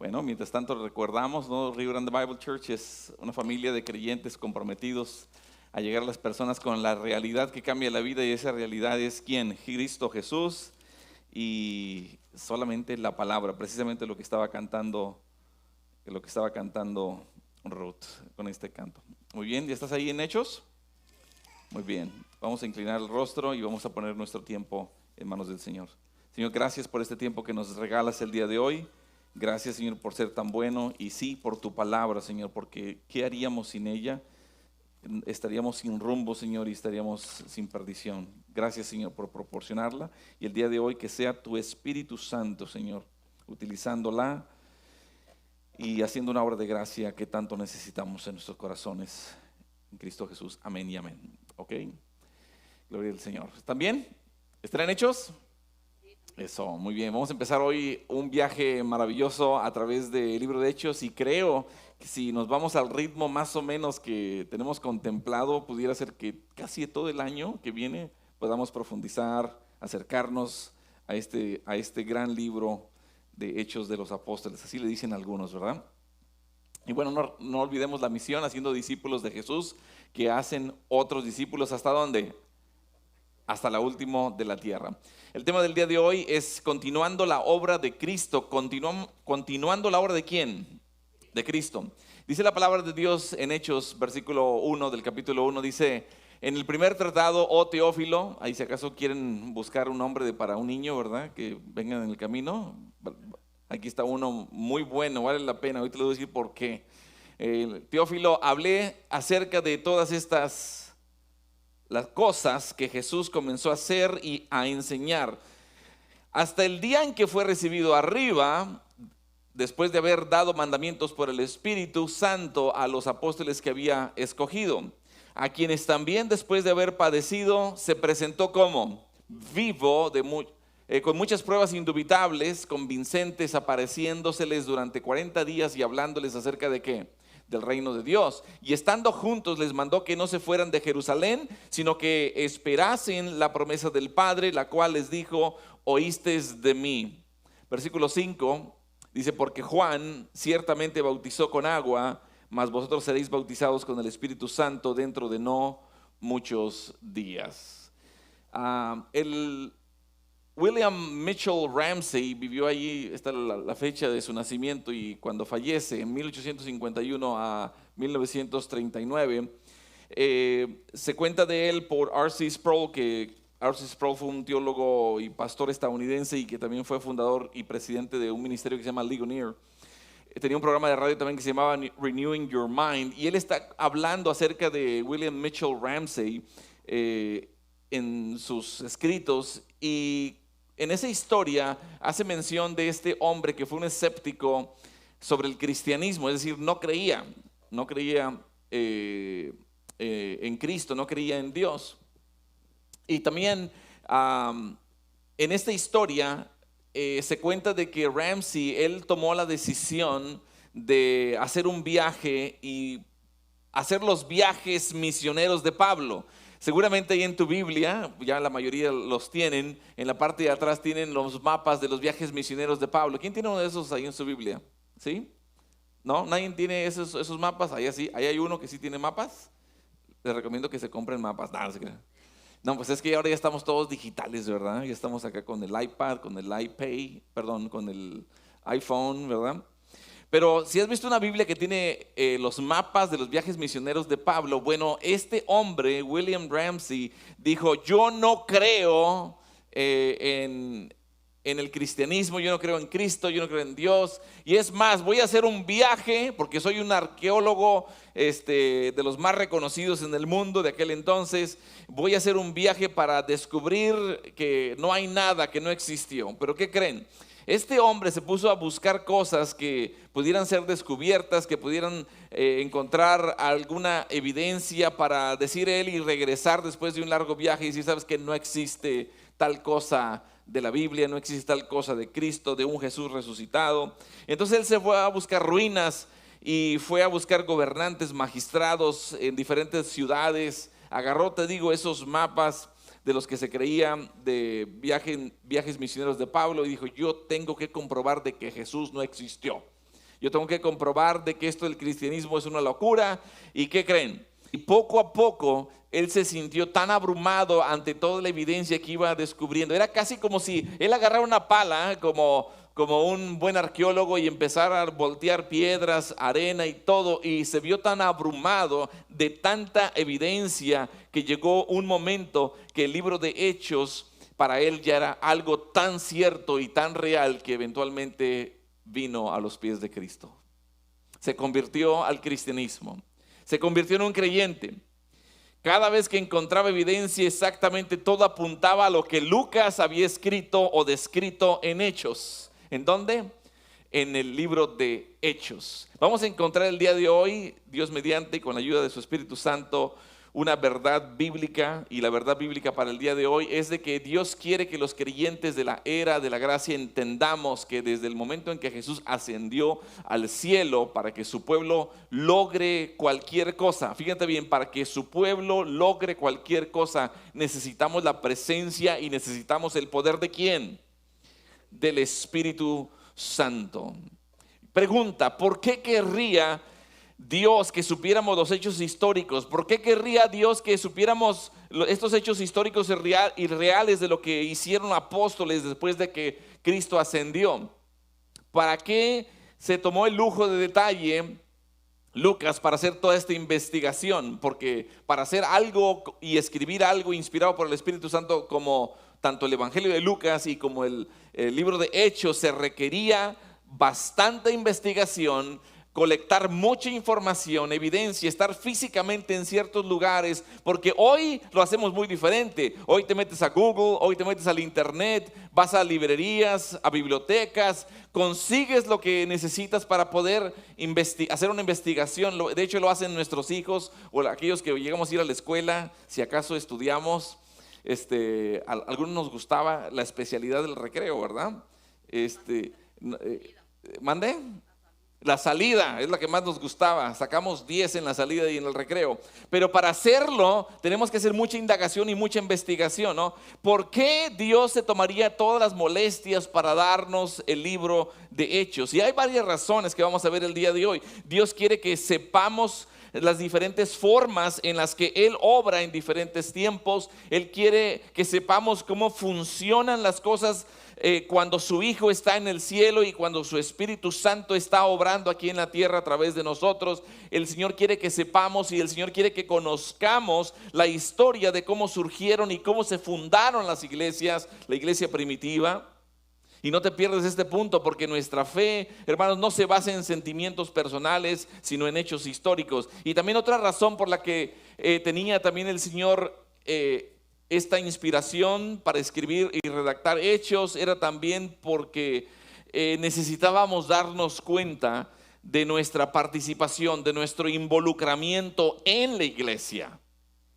Bueno, mientras tanto recordamos, ¿no? Rio Grande Bible Church es una familia de creyentes comprometidos a llegar a las personas con la realidad que cambia la vida, y esa realidad es ¿quién? Cristo Jesús y solamente la palabra, precisamente lo que estaba cantando Ruth con este canto. Muy bien, ¿ya estás ahí en Hechos? Muy bien, vamos a inclinar el rostro y vamos a poner nuestro tiempo en manos del Señor. Señor, gracias por este tiempo que nos regalas el día de hoy. Gracias, Señor, por ser tan bueno, y sí, por tu palabra, Señor, porque ¿qué haríamos sin ella? Estaríamos sin rumbo, Señor, y estaríamos sin perdición. Gracias, Señor, por proporcionarla, y el día de hoy que sea tu Espíritu Santo, Señor, utilizándola y haciendo una obra de gracia que tanto necesitamos en nuestros corazones. En Cristo Jesús, amén y amén. ¿Ok? Gloria al Señor. ¿Están bien? ¿Estarán hechos? Eso, muy bien. Vamos a empezar hoy un viaje maravilloso a través del libro de Hechos, y creo que si nos vamos al ritmo más o menos que tenemos contemplado, pudiera ser que casi todo el año que viene podamos profundizar, acercarnos a este gran libro de Hechos de los Apóstoles. Así le dicen algunos, ¿verdad? Y bueno, no olvidemos la misión, haciendo discípulos de Jesús que hacen otros discípulos. ¿Hasta dónde? Hasta la última de la tierra. El tema del día de hoy es continuando la obra de Cristo. Continuando la obra ¿de quién? De Cristo. Dice la palabra de Dios en Hechos, versículo 1 del capítulo 1, dice: en el primer tratado, oh Teófilo, ahí si acaso quieren buscar un nombre para un niño, ¿verdad? Que vengan en el camino. Aquí está uno muy bueno, vale la pena. Ahorita les voy a decir por qué. Teófilo, hablé acerca de todas las cosas que Jesús comenzó a hacer y a enseñar hasta el día en que fue recibido arriba, después de haber dado mandamientos por el Espíritu Santo a los apóstoles que había escogido, a quienes también después de haber padecido se presentó como vivo con muchas pruebas indubitables, convincentes, apareciéndoseles durante 40 días y hablándoles acerca de ¿qué? Del reino de Dios. Y estando juntos les mandó que no se fueran de Jerusalén, sino que esperasen la promesa del Padre, la cual les dijo: oísteis de mí. Versículo 5 dice: porque Juan ciertamente bautizó con agua, mas vosotros seréis bautizados con el Espíritu Santo dentro de no muchos días. William Mitchell Ramsey vivió allí, está la fecha de su nacimiento, y cuando fallece en 1851 a 1939, se cuenta de él por R.C. Sproul, que R.C. Sproul fue un teólogo y pastor estadounidense y que también fue fundador y presidente de un ministerio que se llama Ligonier. Tenía un programa de radio también que se llamaba Renewing Your Mind, y él está hablando acerca de William Mitchell Ramsey en sus escritos, y en esa historia hace mención de este hombre que fue un escéptico sobre el cristianismo, es decir, no creía en Cristo, no creía en Dios. Y también en esta historia se cuenta de que Ramsey, él tomó la decisión de hacer un viaje y hacer los viajes misioneros de Pablo. Seguramente ahí en tu Biblia, ya la mayoría los tienen, en la parte de atrás tienen los mapas de los viajes misioneros de Pablo. ¿Quién tiene uno de esos ahí en su Biblia? ¿Sí? ¿No? ¿Nadie tiene esos mapas? Ahí hay uno que sí tiene mapas. Les recomiendo que se compren mapas. No, pues es que ahora ya estamos todos digitales, ¿verdad? Ya estamos acá con el iPad, con el con el iPhone, ¿verdad? Pero si has visto una Biblia que tiene los mapas de los viajes misioneros de Pablo, bueno, este hombre, William Ramsey, dijo: yo no creo en el cristianismo, yo no creo en Cristo, yo no creo en Dios, y es más, voy a hacer un viaje, porque soy un arqueólogo de los más reconocidos en el mundo de aquel entonces. Voy a hacer un viaje para descubrir que no hay nada, que no existió. Pero ¿qué creen? Este hombre se puso a buscar cosas que pudieran ser descubiertas, que pudieran encontrar alguna evidencia para decir él y regresar después de un largo viaje y decir: sabes que no existe tal cosa de la Biblia, no existe tal cosa de Cristo, de un Jesús resucitado. Entonces él se fue a buscar ruinas y fue a buscar gobernantes, magistrados en diferentes ciudades. Agarró, te digo, esos mapas de los que se creía de viajes misioneros de Pablo, y dijo: yo tengo que comprobar de que Jesús no existió. yo tengo que comprobar de que esto del cristianismo es una locura. ¿Y qué creen? Y poco a poco él se sintió tan abrumado ante toda la evidencia que iba descubriendo. Era casi como si él agarrara una pala, como un buen arqueólogo, y empezara a voltear piedras, arena y todo, y se vio tan abrumado de tanta evidencia que llegó un momento que el libro de Hechos para él ya era algo tan cierto y tan real que eventualmente vino a los pies de Cristo. Se convirtió al cristianismo, se convirtió en un creyente. Cada vez que encontraba evidencia, exactamente todo apuntaba a lo que Lucas había escrito o descrito en Hechos. ¿En dónde? En el libro de Hechos. Vamos a encontrar el día de hoy, Dios mediante, con la ayuda de su Espíritu Santo, una verdad bíblica. Y la verdad bíblica para el día de hoy es de que Dios quiere que los creyentes de la era de la gracia entendamos que desde el momento en que Jesús ascendió al cielo, para que su pueblo logre cualquier cosa, fíjate bien, para que su pueblo logre cualquier cosa, necesitamos la presencia y necesitamos el poder de ¿quién? Del Espíritu Santo. Pregunta: ¿por qué querría Dios que supiéramos los hechos históricos? ¿Por qué querría Dios que supiéramos estos hechos históricos y reales de lo que hicieron apóstoles después de que Cristo ascendió? ¿Para qué se tomó el lujo de detalle Lucas para hacer toda esta investigación? Porque para hacer algo y escribir algo inspirado por el Espíritu Santo, como tanto el Evangelio de Lucas y como el libro de Hechos, se requería bastante investigación, colectar mucha información, evidencia, estar físicamente en ciertos lugares, porque hoy lo hacemos muy diferente. Hoy te metes a Google, hoy te metes al internet, vas a librerías, a bibliotecas, consigues lo que necesitas para poder hacer una investigación. De hecho, lo hacen nuestros hijos o aquellos que llegamos a ir a la escuela, si acaso estudiamos. A algunos nos gustaba la especialidad del recreo, ¿verdad? ¿Mande? La salida es la que más nos gustaba. Sacamos 10 en la salida y en el recreo. Pero para hacerlo tenemos que hacer mucha indagación y mucha investigación, ¿no? ¿Por qué Dios se tomaría todas las molestias para darnos el libro de Hechos? Y hay varias razones que vamos a ver el día de hoy. Dios quiere que sepamos las diferentes formas en las que Él obra en diferentes tiempos. Él quiere que sepamos cómo funcionan las cosas cuando su Hijo está en el cielo y cuando su Espíritu Santo está obrando aquí en la tierra a través de nosotros. El Señor quiere que sepamos y el Señor quiere que conozcamos la historia de cómo surgieron y cómo se fundaron las iglesias, la iglesia primitiva. Y no te pierdas este punto, porque nuestra fe, hermanos, no se basa en sentimientos personales, sino en hechos históricos. Y también otra razón por la que tenía también el Señor esta inspiración para escribir y redactar Hechos, era también porque necesitábamos darnos cuenta de nuestra participación, de nuestro involucramiento en la iglesia,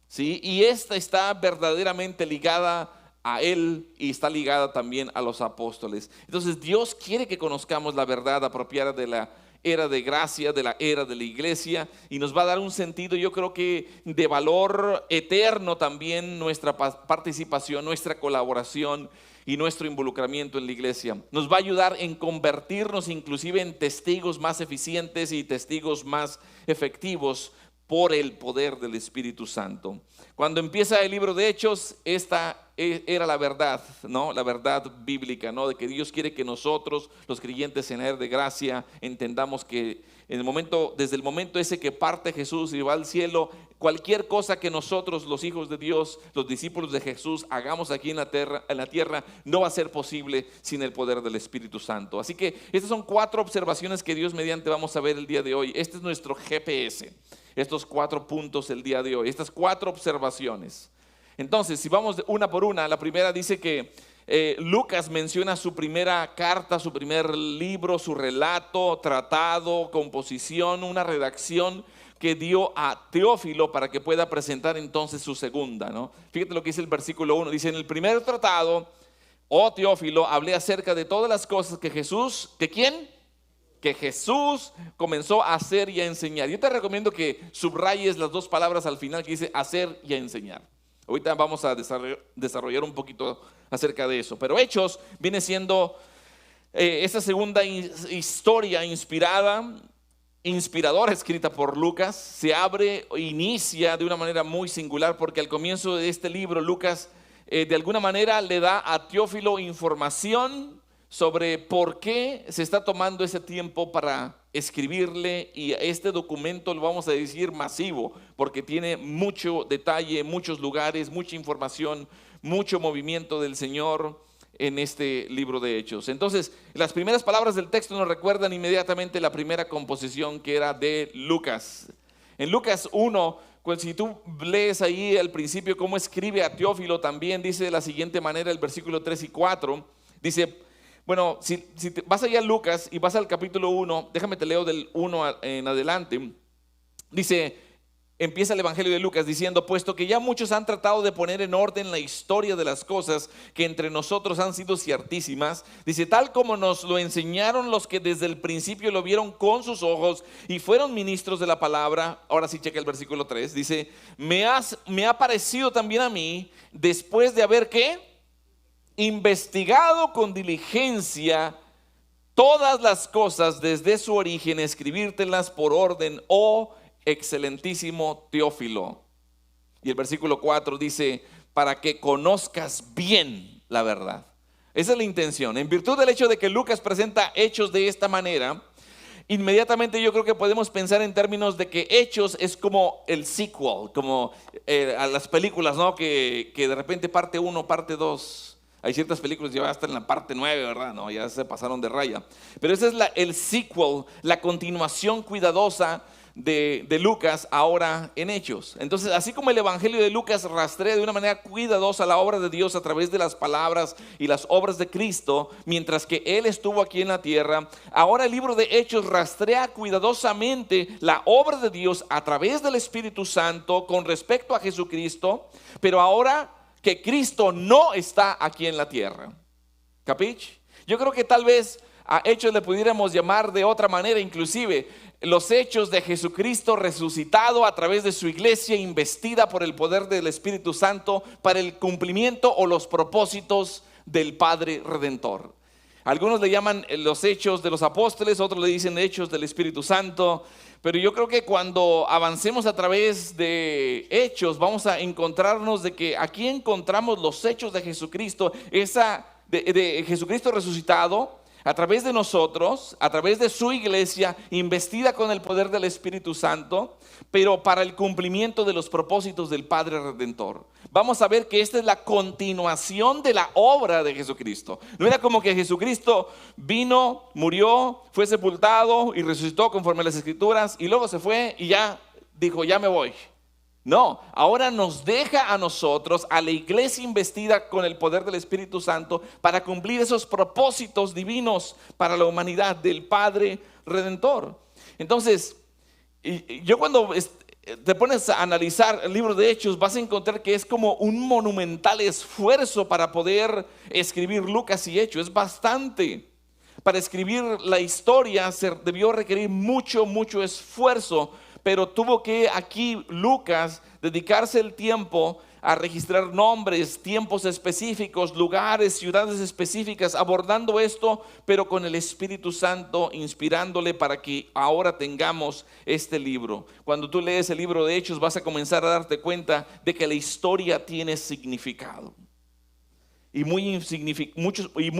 ¿sí? Y esta está verdaderamente ligada a Él y está ligada también a los apóstoles. Entonces Dios quiere que conozcamos la verdad apropiada de la era de gracia, de la era de la iglesia, y nos va a dar un sentido, yo creo que de valor eterno también, nuestra participación, nuestra colaboración y nuestro involucramiento en la iglesia. Nos va a ayudar en convertirnos inclusive en testigos más eficientes y testigos más efectivos por el poder del Espíritu Santo. Cuando empieza el libro de Hechos, esta era la verdad, ¿no? La verdad bíblica, ¿no? De que Dios quiere que nosotros, los creyentes en la era de gracia, entendamos que desde el momento ese que parte Jesús y va al cielo, cualquier cosa que nosotros, los hijos de Dios, los discípulos de Jesús, hagamos aquí en la tierra, no va a ser posible sin el poder del Espíritu Santo. Así que estas son 4 observaciones que Dios mediante vamos a ver el día de hoy. Este es nuestro GPS. Estos 4 puntos el día de hoy, estas 4 observaciones. Entonces, si vamos una por una, la primera dice que Lucas menciona su primera carta, su primer libro, su relato, tratado, composición, una redacción que dio a Teófilo para que pueda presentar entonces su segunda, ¿no? Fíjate lo que dice el versículo 1, dice: en el primer tratado, oh Teófilo, hablé acerca de todas las cosas que Jesús, ¿que quién? Que Jesús comenzó a hacer y a enseñar. Yo te recomiendo que subrayes las 2 palabras al final que dice hacer y a enseñar. Ahorita vamos a desarrollar un poquito acerca de eso. Pero Hechos viene siendo esta segunda historia inspiradora, escrita por Lucas, se abre o inicia de una manera muy singular, porque al comienzo de este libro Lucas de alguna manera le da a Teófilo información sobre por qué se está tomando ese tiempo para escribirle, y este documento lo vamos a decir masivo, porque tiene mucho detalle, muchos lugares, mucha información, mucho movimiento del Señor en este libro de Hechos. Entonces, las primeras palabras del texto nos recuerdan inmediatamente la primera composición, que era de Lucas. En Lucas 1, pues si tú lees ahí al principio cómo escribe a Teófilo, también dice de la siguiente manera el versículo 3 y 4, dice, bueno, si vas allá a Lucas y vas al capítulo 1, déjame te leo del 1 en adelante, dice, empieza el Evangelio de Lucas diciendo, puesto que ya muchos han tratado de poner en orden la historia de las cosas que entre nosotros han sido ciertísimas, dice, tal como nos lo enseñaron los que desde el principio lo vieron con sus ojos y fueron ministros de la palabra. Ahora sí checa el versículo 3, dice, me ha parecido también a mí, después de haber ¿qué? Investigado con diligencia todas las cosas desde su origen, escribírtelas por orden, oh excelentísimo Teófilo. Y el versículo 4 dice, para que conozcas bien la verdad. Esa es la intención. En virtud del hecho de que Lucas presenta Hechos de esta manera, inmediatamente yo creo que podemos pensar en términos de que Hechos es como el sequel, como a las películas, ¿no? Que de repente parte 1, parte 2. Hay ciertas películas que ya están en la parte 9, ¿verdad? No, ya se pasaron de raya. Pero ese es el sequel, la continuación cuidadosa de Lucas ahora en Hechos. Entonces, así como el Evangelio de Lucas rastrea de una manera cuidadosa la obra de Dios a través de las palabras y las obras de Cristo, mientras que Él estuvo aquí en la tierra, ahora el libro de Hechos rastrea cuidadosamente la obra de Dios a través del Espíritu Santo con respecto a Jesucristo, pero ahora que Cristo no está aquí en la tierra. ¿Capich? Yo creo que tal vez a Hechos le pudiéramos llamar de otra manera, inclusive los hechos de Jesucristo resucitado a través de su iglesia investida por el poder del Espíritu Santo para el cumplimiento o los propósitos del Padre Redentor. Algunos le llaman los hechos de los apóstoles, otros le dicen hechos del Espíritu Santo. Pero yo creo que cuando avancemos a través de Hechos, vamos a encontrarnos de que aquí encontramos los hechos de Jesucristo, de Jesucristo resucitado, a través de nosotros, a través de su iglesia, investida con el poder del Espíritu Santo, pero para el cumplimiento de los propósitos del Padre Redentor. Vamos a ver que esta es la continuación de la obra de Jesucristo. No era como que Jesucristo vino, murió, fue sepultado y resucitó conforme a las Escrituras y luego se fue y ya dijo, ya me voy. No, ahora nos deja a nosotros, a la iglesia investida con el poder del Espíritu Santo, para cumplir esos propósitos divinos para la humanidad del Padre Redentor. Entonces, yo cuando te pones a analizar el libro de Hechos, vas a encontrar que es como un monumental esfuerzo para poder escribir Lucas y Hechos. Es bastante. Para escribir la historia se debió requerir mucho esfuerzo, pero tuvo que aquí Lucas dedicarse el tiempo a registrar nombres, tiempos específicos, lugares, ciudades específicas, abordando esto, pero con el Espíritu Santo inspirándole para que ahora tengamos este libro. Cuando tú lees el libro de Hechos, vas a comenzar a darte cuenta de que la historia tiene significado. Y muy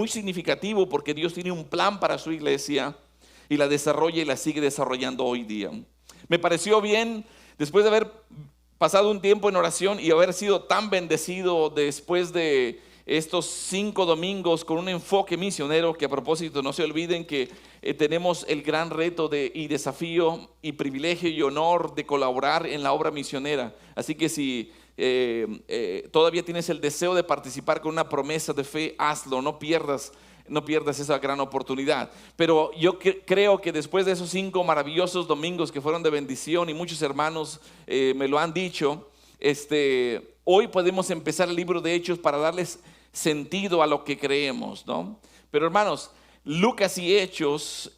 significativo, porque Dios tiene un plan para su iglesia y la desarrolla y la sigue desarrollando hoy día. Me pareció bien, después de haber pasado un tiempo en oración y haber sido tan bendecido después de estos 5 domingos con un enfoque misionero, que a propósito no se olviden que tenemos el gran reto y desafío y privilegio y honor de colaborar en la obra misionera. Así que si todavía tienes el deseo de participar con una promesa de fe, hazlo, no pierdas esa gran oportunidad. Pero yo creo que después de esos 5 maravillosos domingos que fueron de bendición, y muchos hermanos me lo han dicho, hoy podemos empezar el libro de Hechos para darles sentido a lo que creemos, ¿no? Pero hermanos, Lucas y Hechos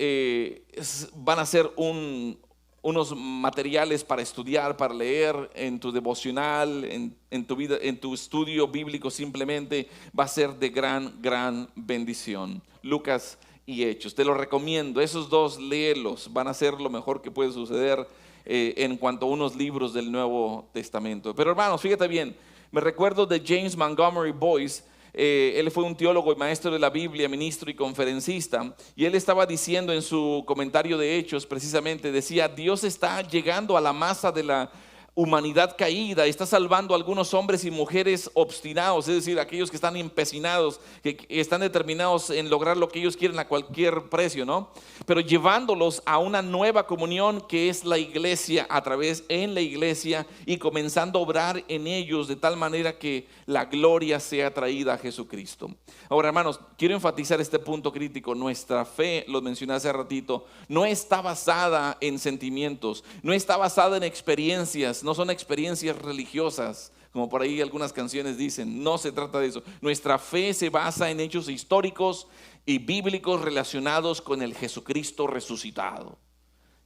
van a ser unos materiales para estudiar, para leer en tu devocional, en tu vida, en tu estudio bíblico. Simplemente va a ser de gran bendición. Lucas y Hechos. Te lo recomiendo, esos dos léelos, van a ser lo mejor que puede suceder en cuanto a unos libros del Nuevo Testamento. Pero hermanos, fíjate bien, me recuerdo de James Montgomery Boyce. Él fue un teólogo y maestro de la Biblia, ministro y conferencista, y él estaba diciendo en su comentario de Hechos, precisamente, decía: Dios está llegando a la masa de la humanidad caída, está salvando a algunos hombres y mujeres obstinados, es decir, aquellos que están empecinados, que están determinados en lograr lo que ellos quieren a cualquier precio, ¿no? Pero llevándolos a una nueva comunión que es la iglesia, en la iglesia, y comenzando a obrar en ellos de tal manera que la gloria sea traída a Jesucristo. Ahora, hermanos, quiero enfatizar este punto crítico. Nuestra fe, lo mencioné hace ratito, no está basada en sentimientos, no está basada en experiencias. No son experiencias religiosas, como por ahí algunas canciones dicen. No se trata de eso. Nuestra fe se basa en hechos históricos y bíblicos relacionados con el Jesucristo resucitado.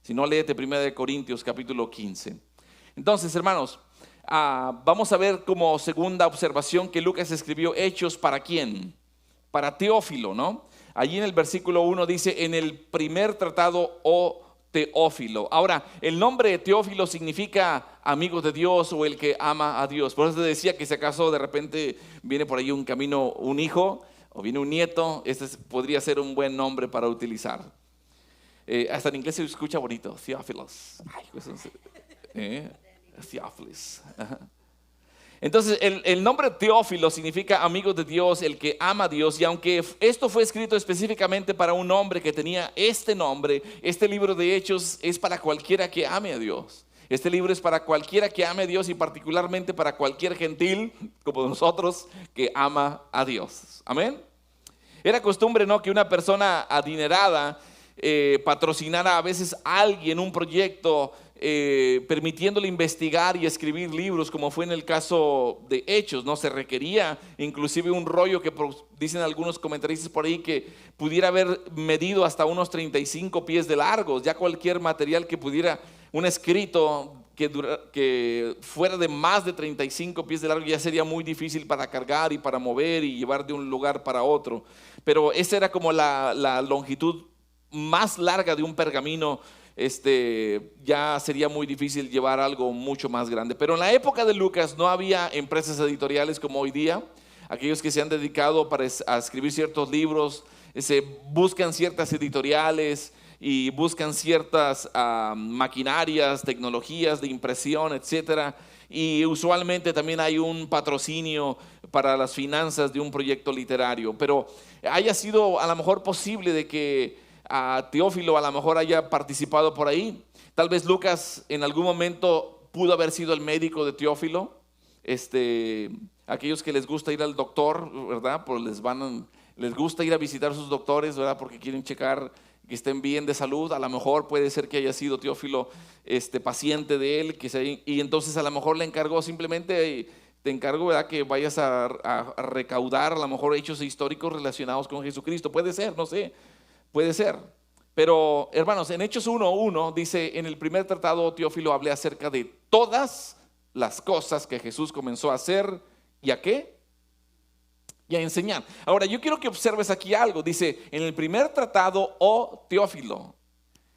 Si no, léete 1 Corintios capítulo 15. Entonces, hermanos, vamos a ver como segunda observación que Lucas escribió Hechos ¿para quién? Para Teófilo, ¿no? Allí en el versículo 1 dice: en el primer tratado, oh Teófilo. Ahora, el nombre de Teófilo significa amigo de Dios o el que ama a Dios. Por eso te decía que si acaso de repente viene por ahí un camino, un hijo o viene un nieto, podría ser un buen nombre para utilizar. Hasta en inglés se escucha bonito, Theophilus. Theophilus. Entonces el nombre Teófilo significa amigo de Dios, el que ama a Dios. Y aunque esto fue escrito específicamente para un hombre que tenía este nombre, este libro de Hechos es para cualquiera que ame a Dios. Este libro es para cualquiera que ame a Dios, y particularmente para cualquier gentil como nosotros que ama a Dios. Amén. Era costumbre, ¿no?, que una persona adinerada patrocinara a veces a alguien un proyecto, permitiéndole investigar y escribir libros, como fue en el caso de Hechos, ¿no? Se requería inclusive un rollo que dicen algunos comentaristas por ahí que pudiera haber medido hasta unos 35 pies de largos. Ya cualquier material que pudiera, un escrito que fuera de más de 35 pies de largo, ya sería muy difícil para cargar y para mover y llevar de un lugar para otro. Pero esa era como la longitud más larga de un pergamino. Ya sería muy difícil llevar algo mucho más grande. Pero en la época de Lucas no había empresas editoriales como hoy día. Aquellos que se han dedicado a escribir ciertos libros, buscan ciertas editoriales y buscan ciertas maquinarias, tecnologías de impresión, etcétera. Y usualmente también hay un patrocinio para las finanzas de un proyecto literario. Pero haya sido a lo mejor posible de que a Teófilo a lo mejor haya participado por ahí. Tal vez Lucas en algún momento pudo haber sido el médico de Teófilo. Aquellos que les gusta ir al doctor, ¿verdad? Pues les gusta ir a visitar a sus doctores, ¿verdad? Porque quieren checar que estén bien de salud. A lo mejor puede ser que haya sido Teófilo paciente de él, y entonces a lo mejor le encargó simplemente: te encargo, ¿verdad?, que vayas a recaudar a lo mejor hechos históricos relacionados con Jesucristo. Puede ser, no sé. Puede ser. Pero, hermanos, en Hechos 1:1 dice: en el primer tratado, Teófilo, hablé acerca de todas las cosas que Jesús comenzó a hacer. ¿Y a qué? Y a enseñar. Ahora, yo quiero que observes aquí algo. Dice: en el primer tratado, oh Teófilo.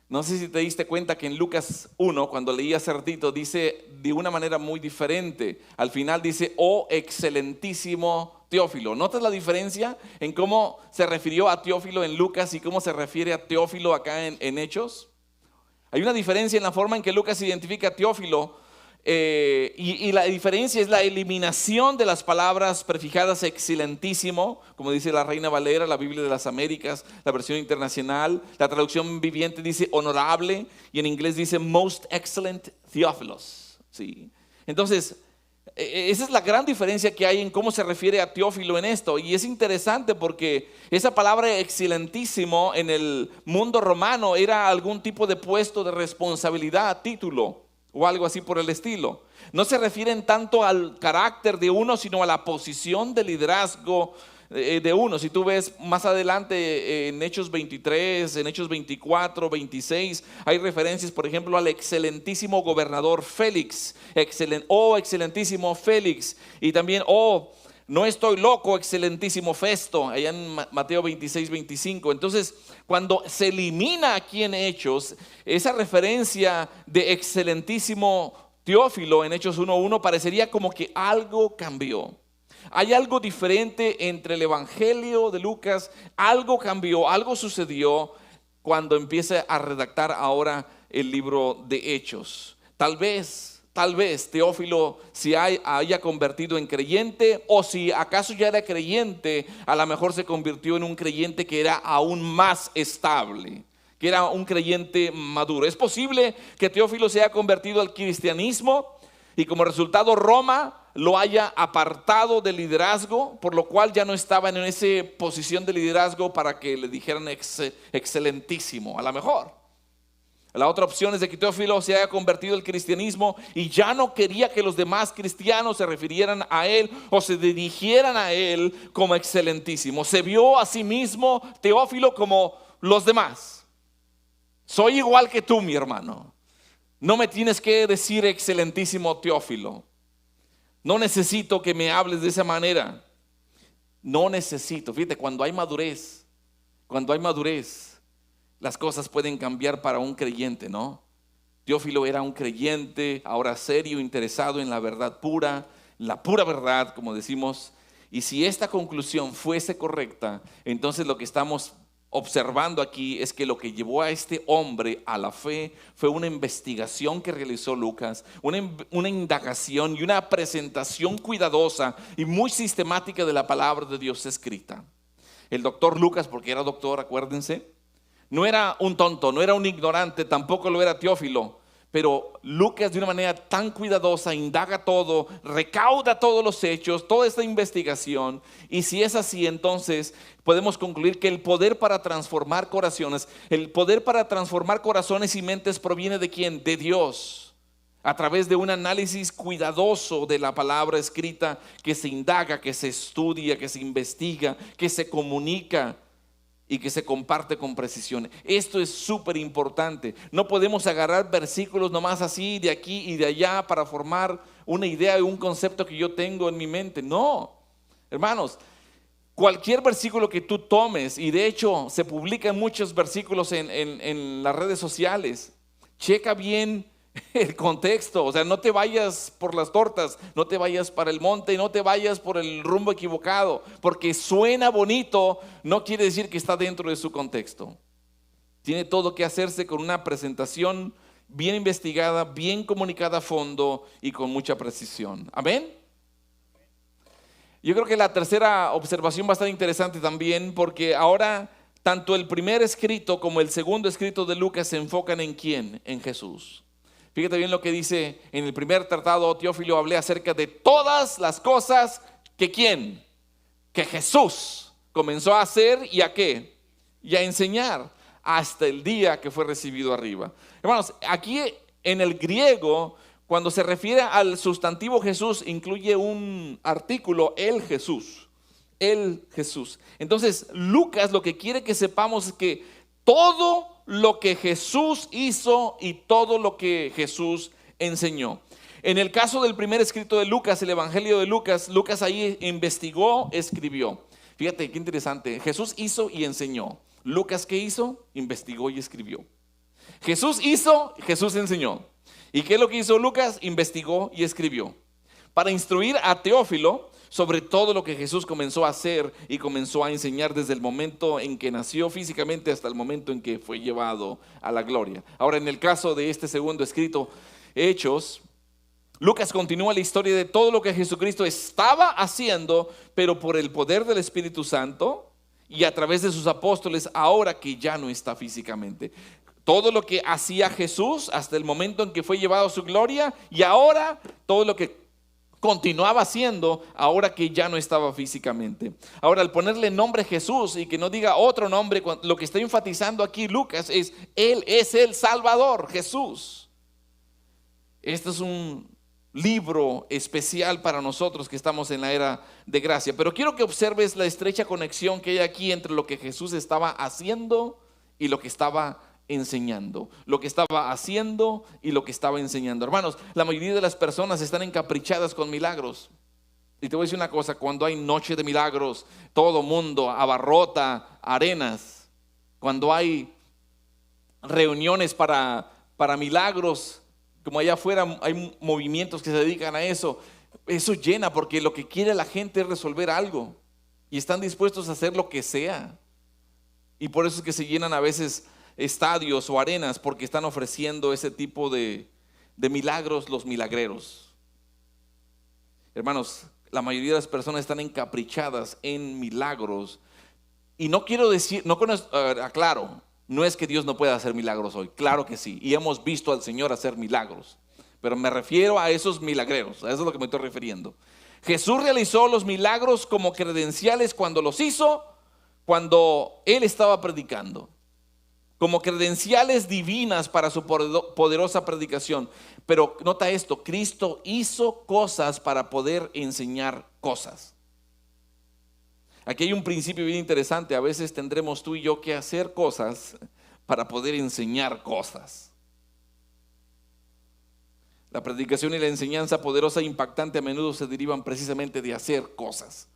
No sé si te diste cuenta que en Lucas 1, cuando leí hace ratito, dice de una manera muy diferente. Al final dice: oh excelentísimo Teófilo. ¿Notas la diferencia en cómo se refirió a Teófilo en Lucas y cómo se refiere a Teófilo acá en Hechos? Hay una diferencia en la forma en que Lucas identifica a Teófilo, y la diferencia es la eliminación de las palabras prefijadas excelentísimo, como dice la Reina Valera, la Biblia de las Américas, la versión internacional. La traducción viviente dice honorable, y en inglés dice most excellent Theophilus, ¿sí? Entonces, esa es la gran diferencia que hay en cómo se refiere a Teófilo en esto. Y es interesante porque esa palabra excelentísimo en el mundo romano era algún tipo de puesto de responsabilidad, título o algo así por el estilo. No se refieren tanto al carácter de uno, sino a la posición de liderazgo de uno. Si tú ves más adelante en Hechos 23, en Hechos 24, 26, hay referencias, por ejemplo, al excelentísimo gobernador Félix, oh excelentísimo Félix, y también no estoy loco, excelentísimo Festo, allá en Mateo 26, 25. Entonces, cuando se elimina aquí en Hechos, esa referencia de excelentísimo Teófilo en Hechos 1:1, parecería como que algo cambió. Hay algo diferente entre el Evangelio de Lucas, algo cambió, algo sucedió cuando empieza a redactar ahora el libro de Hechos. Tal vez Teófilo se haya convertido en creyente, o si acaso ya era creyente, a lo mejor se convirtió en un creyente que era aún más estable, que era un creyente maduro. Es posible que Teófilo se haya convertido al cristianismo y como resultado Roma lo haya apartado del liderazgo, por lo cual ya no estaba en esa posición de liderazgo para que le dijeran excelentísimo. A lo mejor la otra opción es de que Teófilo se haya convertido al cristianismo y ya no quería que los demás cristianos se refirieran a él o se dirigieran a él como excelentísimo. Se vio a sí mismo Teófilo como los demás. Soy igual que tú, mi hermano. No me tienes que decir excelentísimo Teófilo. No necesito que me hables de esa manera. No necesito. Fíjate, cuando hay madurez, las cosas pueden cambiar para un creyente, ¿no? Teófilo era un creyente, ahora serio, interesado en la verdad pura, la pura verdad, como decimos. Y si esta conclusión fuese correcta, entonces lo que estamos observando aquí es que lo que llevó a este hombre a la fe fue una investigación que realizó Lucas, una indagación y una presentación cuidadosa y muy sistemática de la palabra de Dios escrita. El doctor Lucas, porque era doctor, acuérdense, no era un tonto, no era un ignorante, tampoco lo era Teófilo, pero Lucas de una manera tan cuidadosa indaga todo, recauda todos los hechos, toda esta investigación, y si es así, entonces podemos concluir que el poder para transformar corazones, y mentes proviene ¿de quién? De Dios, a través de un análisis cuidadoso de la palabra escrita que se indaga, que se estudia, que se investiga, que se comunica y que se comparte con precisión. Esto es súper importante. No podemos agarrar versículos nomás así de aquí y de allá para formar una idea y un concepto que yo tengo en mi mente. No, hermanos, cualquier versículo que tú tomes, y de hecho se publican muchos versículos en las redes sociales, checa bien el contexto. O sea, no te vayas por las tortas, no te vayas para el monte, no te vayas por el rumbo equivocado, porque suena bonito, no quiere decir que está dentro de su contexto. Tiene todo que hacerse con una presentación bien investigada, bien comunicada a fondo y con mucha precisión. Amén. Yo creo que la tercera observación va a estar interesante también, porque ahora tanto el primer escrito como el segundo escrito de Lucas se enfocan en ¿quién? En Jesús. Fíjate bien lo que dice en el primer tratado. Teófilo, hablé acerca de todas las cosas que ¿quién? Que Jesús comenzó a hacer y a ¿qué? Y a enseñar hasta el día que fue recibido arriba. Hermanos, aquí en el griego, cuando se refiere al sustantivo Jesús, incluye un artículo, el Jesús. El Jesús. Entonces, Lucas lo que quiere que sepamos es que todo lo que Jesús hizo y todo lo que Jesús enseñó. En el caso del primer escrito de Lucas, el Evangelio de Lucas, Lucas ahí investigó, escribió. Fíjate qué interesante. Jesús hizo y enseñó. Lucas, ¿qué hizo? Investigó y escribió. Jesús hizo, Jesús enseñó. ¿Y qué es lo que hizo Lucas? Investigó y escribió. Para instruir a Teófilo sobre todo lo que Jesús comenzó a hacer y comenzó a enseñar desde el momento en que nació físicamente hasta el momento en que fue llevado a la gloria. Ahora, en el caso de este segundo escrito, Hechos, Lucas continúa la historia de todo lo que Jesucristo estaba haciendo, pero por el poder del Espíritu Santo y a través de sus apóstoles, ahora que ya no está físicamente. Todo lo que hacía Jesús hasta el momento en que fue llevado a su gloria, y ahora todo lo que continuaba haciendo ahora que ya no estaba físicamente. Ahora, al ponerle nombre Jesús y que no diga otro nombre, lo que está enfatizando aquí Lucas es: Él es el Salvador, Jesús. Este es un libro especial para nosotros que estamos en la era de gracia. Pero quiero que observes la estrecha conexión que hay aquí entre lo que Jesús estaba haciendo y lo que estaba enseñando. Lo que estaba haciendo y lo que estaba enseñando. Hermanos, la mayoría de las personas están encaprichadas con milagros. Y te voy a decir una cosa, cuando hay noche de milagros, todo mundo abarrota arenas. Cuando hay reuniones para milagros, como allá afuera hay movimientos que se dedican a eso, eso llena, porque lo que quiere la gente es resolver algo y están dispuestos a hacer lo que sea. Y por eso es que se llenan a veces estadios o arenas, porque están ofreciendo ese tipo de milagros, los milagreros. Hermanos, la mayoría de las personas están encaprichadas en milagros. Y no quiero decir, aclaro, no es que Dios no pueda hacer milagros hoy, claro que sí, y hemos visto al Señor hacer milagros, pero me refiero a esos milagreros, a eso es lo que me estoy refiriendo. Jesús realizó los milagros como credenciales cuando los hizo, cuando Él estaba predicando, como credenciales divinas para su poderosa predicación. Pero nota esto, Cristo hizo cosas para poder enseñar cosas. Aquí hay un principio bien interesante. A veces tendremos tú y yo que hacer cosas para poder enseñar cosas. La predicación y la enseñanza poderosa e impactante a menudo se derivan precisamente de hacer cosas.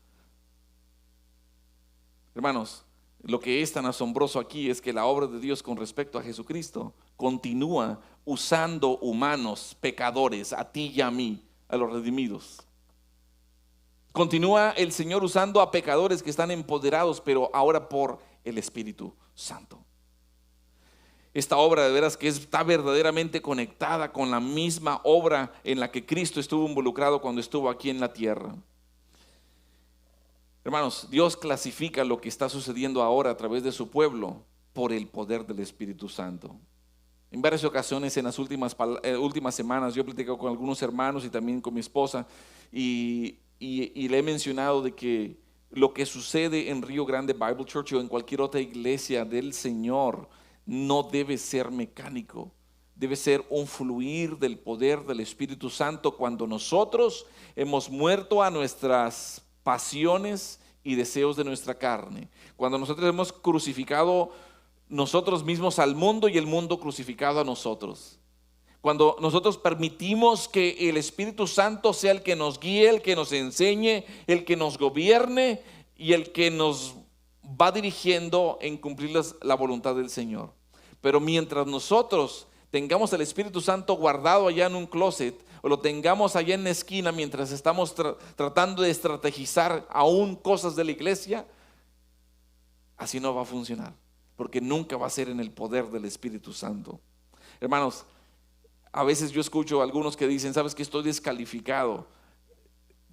Hermanos, lo que es tan asombroso aquí es que la obra de Dios con respecto a Jesucristo continúa usando humanos, pecadores, a ti y a mí, a los redimidos. Continúa el Señor usando a pecadores que están empoderados, pero ahora por el Espíritu Santo. Esta obra de veras que está verdaderamente conectada con la misma obra en la que Cristo estuvo involucrado cuando estuvo aquí en la tierra. Hermanos, Dios clasifica lo que está sucediendo ahora a través de su pueblo por el poder del Espíritu Santo. En varias ocasiones en las últimas semanas yo he platicado con algunos hermanos y también con mi esposa y le he mencionado de que lo que sucede en Río Grande Bible Church o en cualquier otra iglesia del Señor no debe ser mecánico, debe ser un fluir del poder del Espíritu Santo cuando nosotros hemos muerto a nuestras pasiones y deseos de nuestra carne, cuando nosotros hemos crucificado nosotros mismos al mundo y el mundo crucificado a nosotros. Cuando nosotros permitimos que el Espíritu Santo sea el que nos guíe, el que nos enseñe, el que nos gobierne y el que nos va dirigiendo en cumplir la voluntad del Señor. Pero mientras nosotros tengamos el Espíritu Santo guardado allá en un closet o lo tengamos allá en la esquina mientras estamos tratando de estrategizar aún cosas de la iglesia, así no va a funcionar, porque nunca va a ser en el poder del Espíritu Santo. Hermanos, a veces yo escucho a algunos que dicen, ¿sabes qué? Estoy descalificado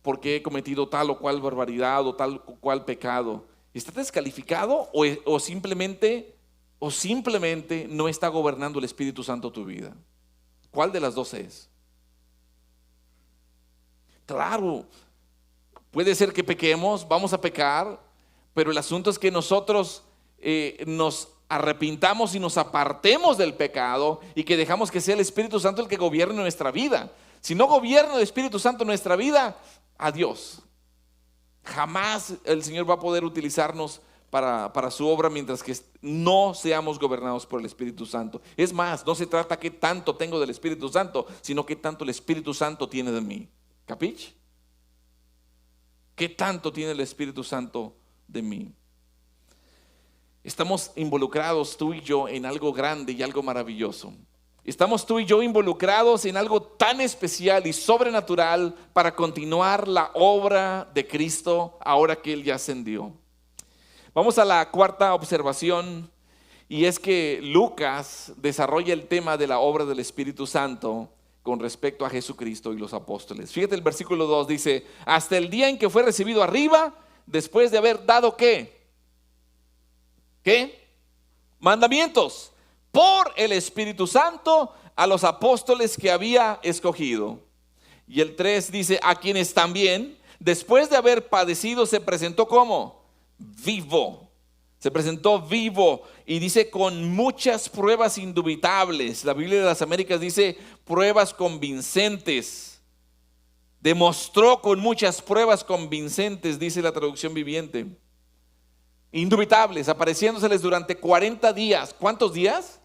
porque he cometido tal o cual barbaridad o tal o cual pecado. ¿Estás descalificado o simplemente no está gobernando el Espíritu Santo tu vida? ¿Cuál de las dos es? Claro, puede ser que pequemos, vamos a pecar, pero el asunto es que nosotros nos arrepintamos y nos apartemos del pecado y que dejamos que sea el Espíritu Santo el que gobierne nuestra vida. Si no gobierna el Espíritu Santo nuestra vida, adiós. Jamás el Señor va a poder utilizarnos para su obra mientras que no seamos gobernados por el Espíritu Santo. Es más, no se trata qué tanto tengo del Espíritu Santo, sino qué tanto el Espíritu Santo tiene de mí. ¿Capich? ¿Qué tanto tiene el Espíritu Santo de mí? Estamos involucrados tú y yo en algo grande y algo maravilloso. Estamos tú y yo involucrados en algo tan especial y sobrenatural para continuar la obra de Cristo ahora que Él ya ascendió. Vamos a la cuarta observación, y es que Lucas desarrolla el tema de la obra del Espíritu Santo con respecto a Jesucristo y los apóstoles. Fíjate, el versículo 2 dice: hasta el día en que fue recibido arriba, después de haber dado ¿qué? Mandamientos por el Espíritu Santo a los apóstoles que había escogido. Y el 3 dice: a quienes también, después de haber padecido, se presentó como vivo. Se presentó vivo, y dice con muchas pruebas indubitables. La Biblia de las Américas dice pruebas convincentes. Demostró con muchas pruebas convincentes, dice la traducción viviente. Indubitables, apareciéndoseles durante 40 días. ¿Cuántos días?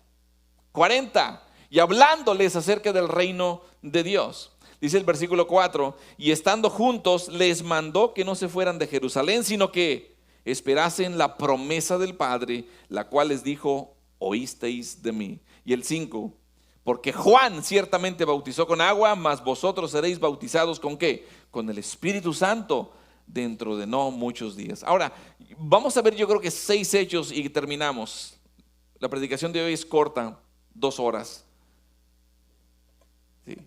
40. Y hablándoles acerca del reino de Dios. Dice el versículo 4, y estando juntos les mandó que no se fueran de Jerusalén, sino que esperasen la promesa del Padre, la cual les dijo, oísteis de mí. Y el 5, porque Juan ciertamente bautizó con agua, mas vosotros seréis bautizados ¿con qué? Con el Espíritu Santo dentro de no muchos días. Ahora, vamos a ver yo creo que 6 hechos y terminamos. La predicación de hoy es corta, 2 horas. Sí.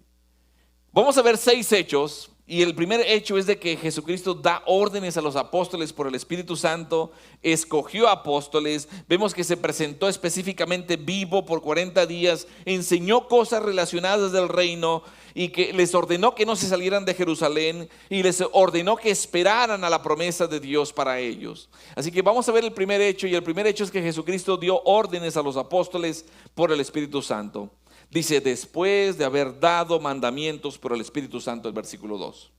Vamos a ver 6 hechos, y el primer hecho es de que Jesucristo da órdenes a los apóstoles por el Espíritu Santo, escogió apóstoles, vemos que se presentó específicamente vivo por 40 días, enseñó cosas relacionadas del reino y que les ordenó que no se salieran de Jerusalén y les ordenó que esperaran a la promesa de Dios para ellos. Así que vamos a ver el primer hecho, y el primer hecho es que Jesucristo dio órdenes a los apóstoles por el Espíritu Santo. Dice, después de haber dado mandamientos por el Espíritu Santo, el versículo 2.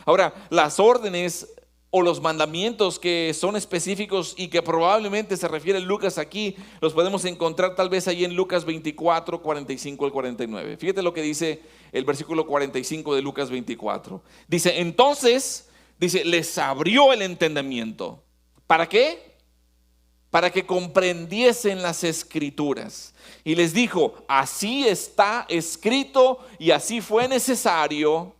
Ahora, las órdenes o los mandamientos que son específicos y que probablemente se refiere Lucas aquí, los podemos encontrar tal vez ahí en Lucas 24, 45 al 49. Fíjate lo que dice el versículo 45 de Lucas 24. Dice, entonces, les abrió el entendimiento. ¿Para qué? Para que comprendiesen las escrituras. Y les dijo, así está escrito y así fue necesario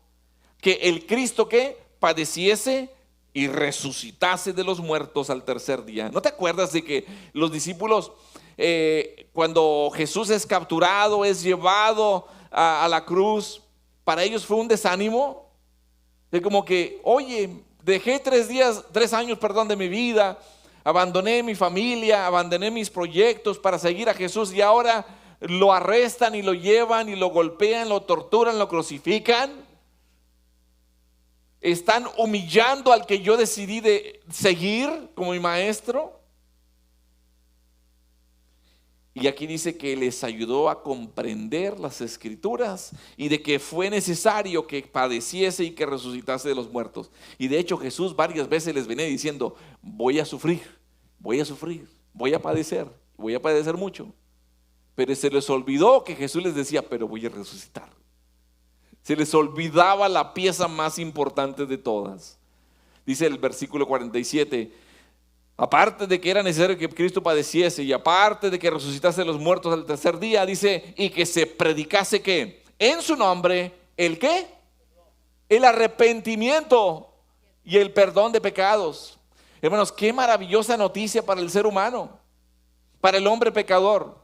que el Cristo que padeciese y resucitase de los muertos al tercer día. ¿No te acuerdas de que los discípulos, cuando Jesús es capturado, es llevado a la cruz, para ellos fue un desánimo? De como que, oye, dejé 3 años de mi vida, abandoné mi familia, abandoné mis proyectos para seguir a Jesús, y ahora lo arrestan y lo llevan y lo golpean, lo torturan, lo crucifican. Están humillando al que yo decidí de seguir como mi maestro. Y aquí dice que les ayudó a comprender las escrituras y de que fue necesario que padeciese y que resucitase de los muertos. Y de hecho Jesús varias veces les venía diciendo, voy a sufrir, voy a padecer mucho. Pero se les olvidó que Jesús les decía, pero voy a resucitar. Se les olvidaba la pieza más importante de todas. Dice el versículo 47, aparte de que era necesario que Cristo padeciese y aparte de que resucitase de los muertos al tercer día, dice, y que se predicase ¿qué? En su nombre, ¿el qué? El arrepentimiento y el perdón de pecados. Hermanos, qué maravillosa noticia para el ser humano, para el hombre pecador,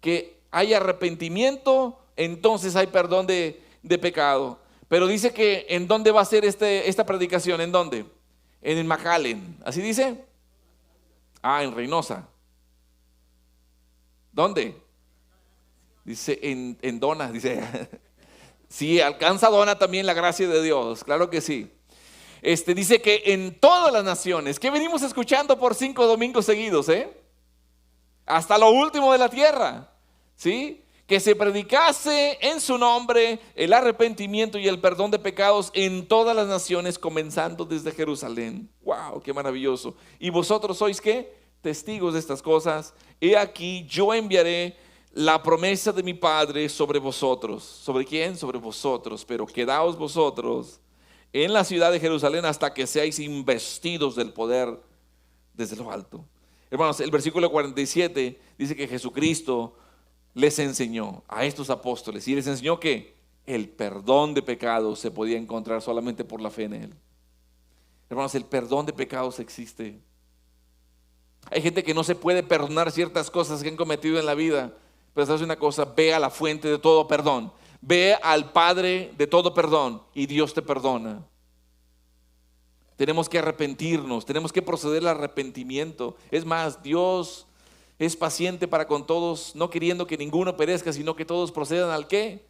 que hay arrepentimiento, entonces hay perdón de pecado. Pero dice que ¿en dónde va a ser esta predicación? ¿En dónde? En el McAllen, ¿así dice? En Reynosa. ¿Dónde? Dice en Dona, dice. Sí, alcanza Dona también la gracia de Dios, claro que sí. Dice que en todas las naciones, que venimos escuchando por 5 domingos seguidos, hasta lo último de la tierra, ¿sí? Que se predicase en su nombre el arrepentimiento y el perdón de pecados en todas las naciones, comenzando desde Jerusalén. ¡Wow! ¡Qué maravilloso! Y vosotros sois ¿qué? Testigos de estas cosas. He aquí, yo enviaré la promesa de mi Padre sobre vosotros. ¿Sobre quién? Sobre vosotros. Pero quedaos vosotros en la ciudad de Jerusalén hasta que seáis investidos del poder desde lo alto. Hermanos, el versículo 47 dice que Jesucristo les enseñó a estos apóstoles, y les enseñó que el perdón de pecados se podía encontrar solamente por la fe en Él. Hermanos, el perdón de pecados existe. Hay gente que no se puede perdonar ciertas cosas que han cometido en la vida, pero sabes una cosa, ve a la fuente de todo perdón, ve al Padre de todo perdón y Dios te perdona. Tenemos que arrepentirnos, tenemos que proceder al arrepentimiento. Es más, Dios es paciente para con todos, no queriendo que ninguno perezca, sino que todos procedan ¿al qué?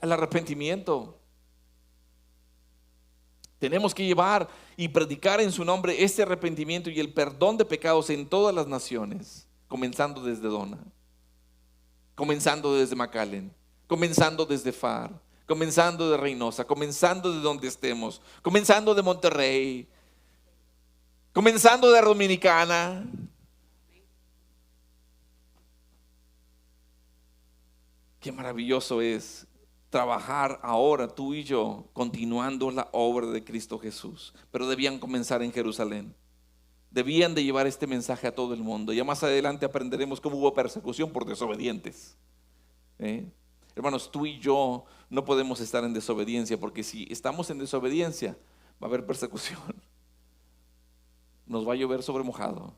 Al arrepentimiento. Tenemos que llevar y predicar en su nombre este arrepentimiento y el perdón de pecados en todas las naciones, comenzando desde Dona, comenzando desde McAllen, comenzando desde Far, comenzando de Reynosa, comenzando de donde estemos, comenzando de Monterrey, comenzando de Dominicana. Qué maravilloso es trabajar ahora tú y yo, continuando la obra de Cristo Jesús. Pero debían comenzar en Jerusalén. Debían de llevar este mensaje a todo el mundo. Ya más adelante aprenderemos cómo hubo persecución por desobedientes. Hermanos, tú y yo no podemos estar en desobediencia, porque si estamos en desobediencia va a haber persecución. Nos va a llover sobre mojado.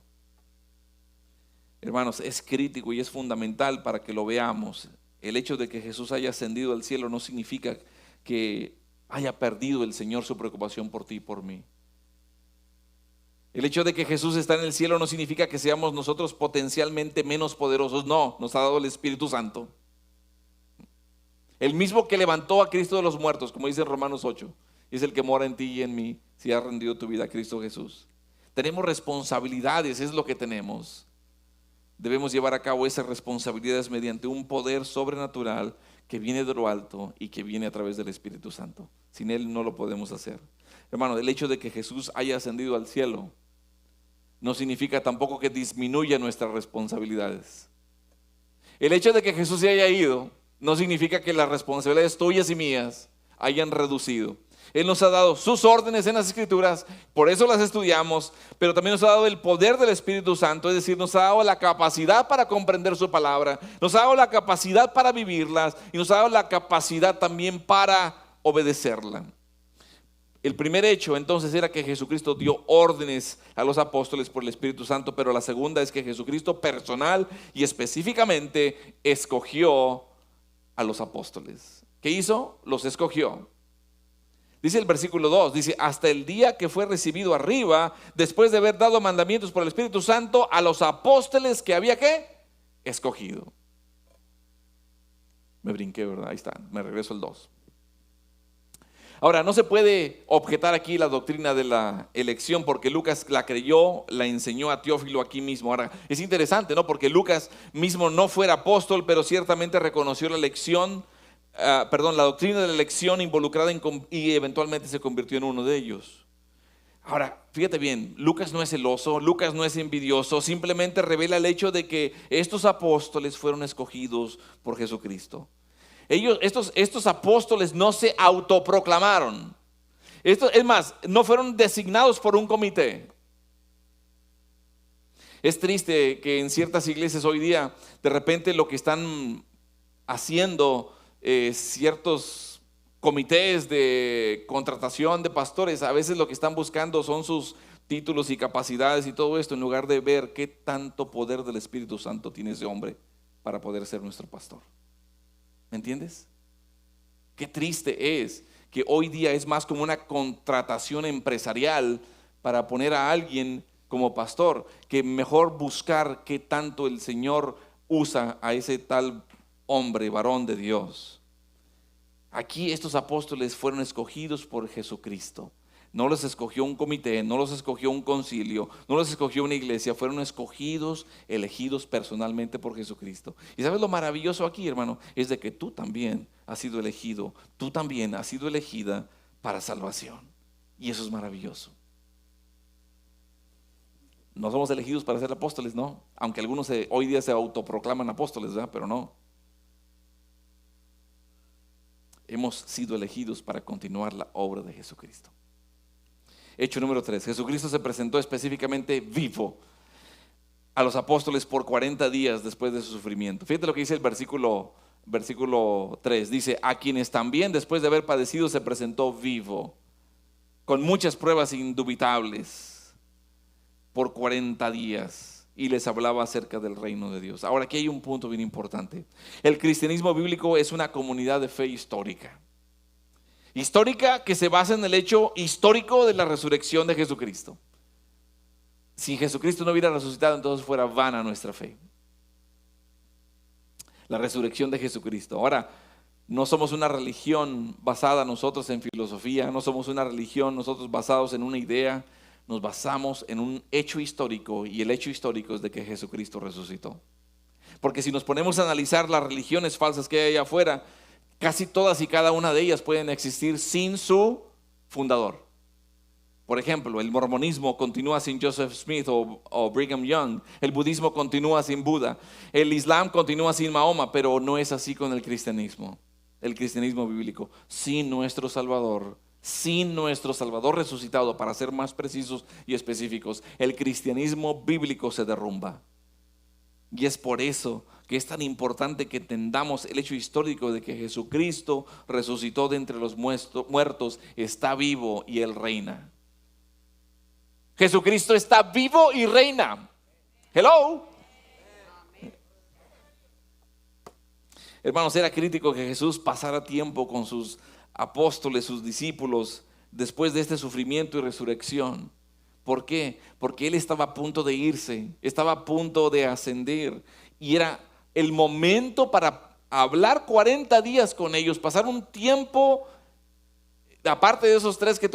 Hermanos, es crítico y es fundamental para que lo veamos. El hecho de que Jesús haya ascendido al cielo no significa que haya perdido el Señor su preocupación por ti y por mí. El hecho de que Jesús está en el cielo no significa que seamos nosotros potencialmente menos poderosos. No, nos ha dado el Espíritu Santo. El mismo que levantó a Cristo de los muertos, como dice en Romanos 8, es el que mora en ti y en mí, si has rendido tu vida a Cristo Jesús. Tenemos responsabilidades, es lo que tenemos. Debemos llevar a cabo esas responsabilidades mediante un poder sobrenatural que viene de lo alto y que viene a través del Espíritu Santo. Sin Él no lo podemos hacer. Hermano, el hecho de que Jesús haya ascendido al cielo no significa tampoco que disminuya nuestras responsabilidades. El hecho de que Jesús se haya ido no significa que las responsabilidades tuyas y mías hayan reducido. Él nos ha dado sus órdenes en las Escrituras, por eso las estudiamos, pero también nos ha dado el poder del Espíritu Santo, es decir, nos ha dado la capacidad para comprender su palabra, nos ha dado la capacidad para vivirlas y nos ha dado la capacidad también para obedecerla. El primer hecho entonces era que Jesucristo dio órdenes a los apóstoles por el Espíritu Santo, pero la segunda es que Jesucristo personal y específicamente escogió a los apóstoles. ¿Qué hizo? Los escogió. Dice el versículo 2, dice, hasta el día que fue recibido arriba, después de haber dado mandamientos por el Espíritu Santo a los apóstoles que había, ¿qué? Escogido. Me brinqué, ¿verdad? Ahí está, me regreso al 2. Ahora, no se puede objetar aquí la doctrina de la elección porque Lucas la creyó, la enseñó a Teófilo aquí mismo. Ahora, es interesante, ¿no? Porque Lucas mismo no fuera apóstol, pero ciertamente reconoció la elección, la doctrina de la elección involucrada y eventualmente se convirtió en uno de ellos. Ahora, fíjate bien, Lucas no es celoso, Lucas no es envidioso, simplemente revela el hecho de que estos apóstoles fueron escogidos por Jesucristo. Estos apóstoles no se autoproclamaron. Es más, no fueron designados por un comité. Es triste que en ciertas iglesias hoy día, de repente lo que están haciendo ciertos comités de contratación de pastores, a veces lo que están buscando son sus títulos y capacidades y todo esto, en lugar de ver qué tanto poder del Espíritu Santo tiene ese hombre para poder ser nuestro pastor. ¿Me entiendes? Qué triste es que hoy día es más como una contratación empresarial para poner a alguien como pastor, que mejor buscar qué tanto el Señor usa a ese tal hombre, varón de Dios. Aquí estos apóstoles fueron escogidos por Jesucristo. No los escogió un comité, no los escogió un concilio, no los escogió una iglesia, fueron escogidos, elegidos personalmente por Jesucristo. Y sabes lo maravilloso aquí, hermano, es de que tú también has sido elegido, tú también has sido elegida para salvación. Y eso es maravilloso. No somos elegidos para ser apóstoles, no, aunque algunos hoy día se autoproclaman apóstoles, ¿verdad? Pero no. Hemos sido elegidos para continuar la obra de Jesucristo. Hecho número 3, Jesucristo se presentó específicamente vivo a los apóstoles por 40 días después de su sufrimiento. Fíjate lo que dice el versículo 3, dice, a quienes también después de haber padecido se presentó vivo, con muchas pruebas indubitables, por 40 días, y les hablaba acerca del reino de Dios. Ahora, aquí hay un punto bien importante. El cristianismo bíblico es una comunidad de fe histórica. Histórica que se basa en el hecho histórico de la resurrección de Jesucristo. Si Jesucristo no hubiera resucitado, entonces fuera vana nuestra fe. La resurrección de Jesucristo. Ahora, no somos una religión basada nosotros en filosofía, no somos una religión nosotros basados en una idea, nos basamos en un hecho histórico, y el hecho histórico es de que Jesucristo resucitó. Porque si nos ponemos a analizar las religiones falsas que hay allá afuera, casi todas y cada una de ellas pueden existir sin su fundador. Por ejemplo, el mormonismo continúa sin Joseph Smith o Brigham Young. El budismo continúa sin Buda. El Islam continúa sin Mahoma, pero no es así con el cristianismo. el cristianismo bíblico, sin nuestro Salvador resucitado, para ser más precisos y específicos, el cristianismo bíblico se derrumba. Y es por eso que es tan importante que entendamos el hecho histórico de que Jesucristo resucitó de entre los muertos, está vivo y Él reina. Jesucristo está vivo y reina. Hello. Hermanos, era crítico que Jesús pasara tiempo con sus apóstoles, sus discípulos, después de este sufrimiento y resurrección. ¿Por qué? Porque Él estaba a punto de irse, estaba a punto de ascender, y era el momento para hablar 40 días con ellos, pasar un tiempo, aparte de esos 3 que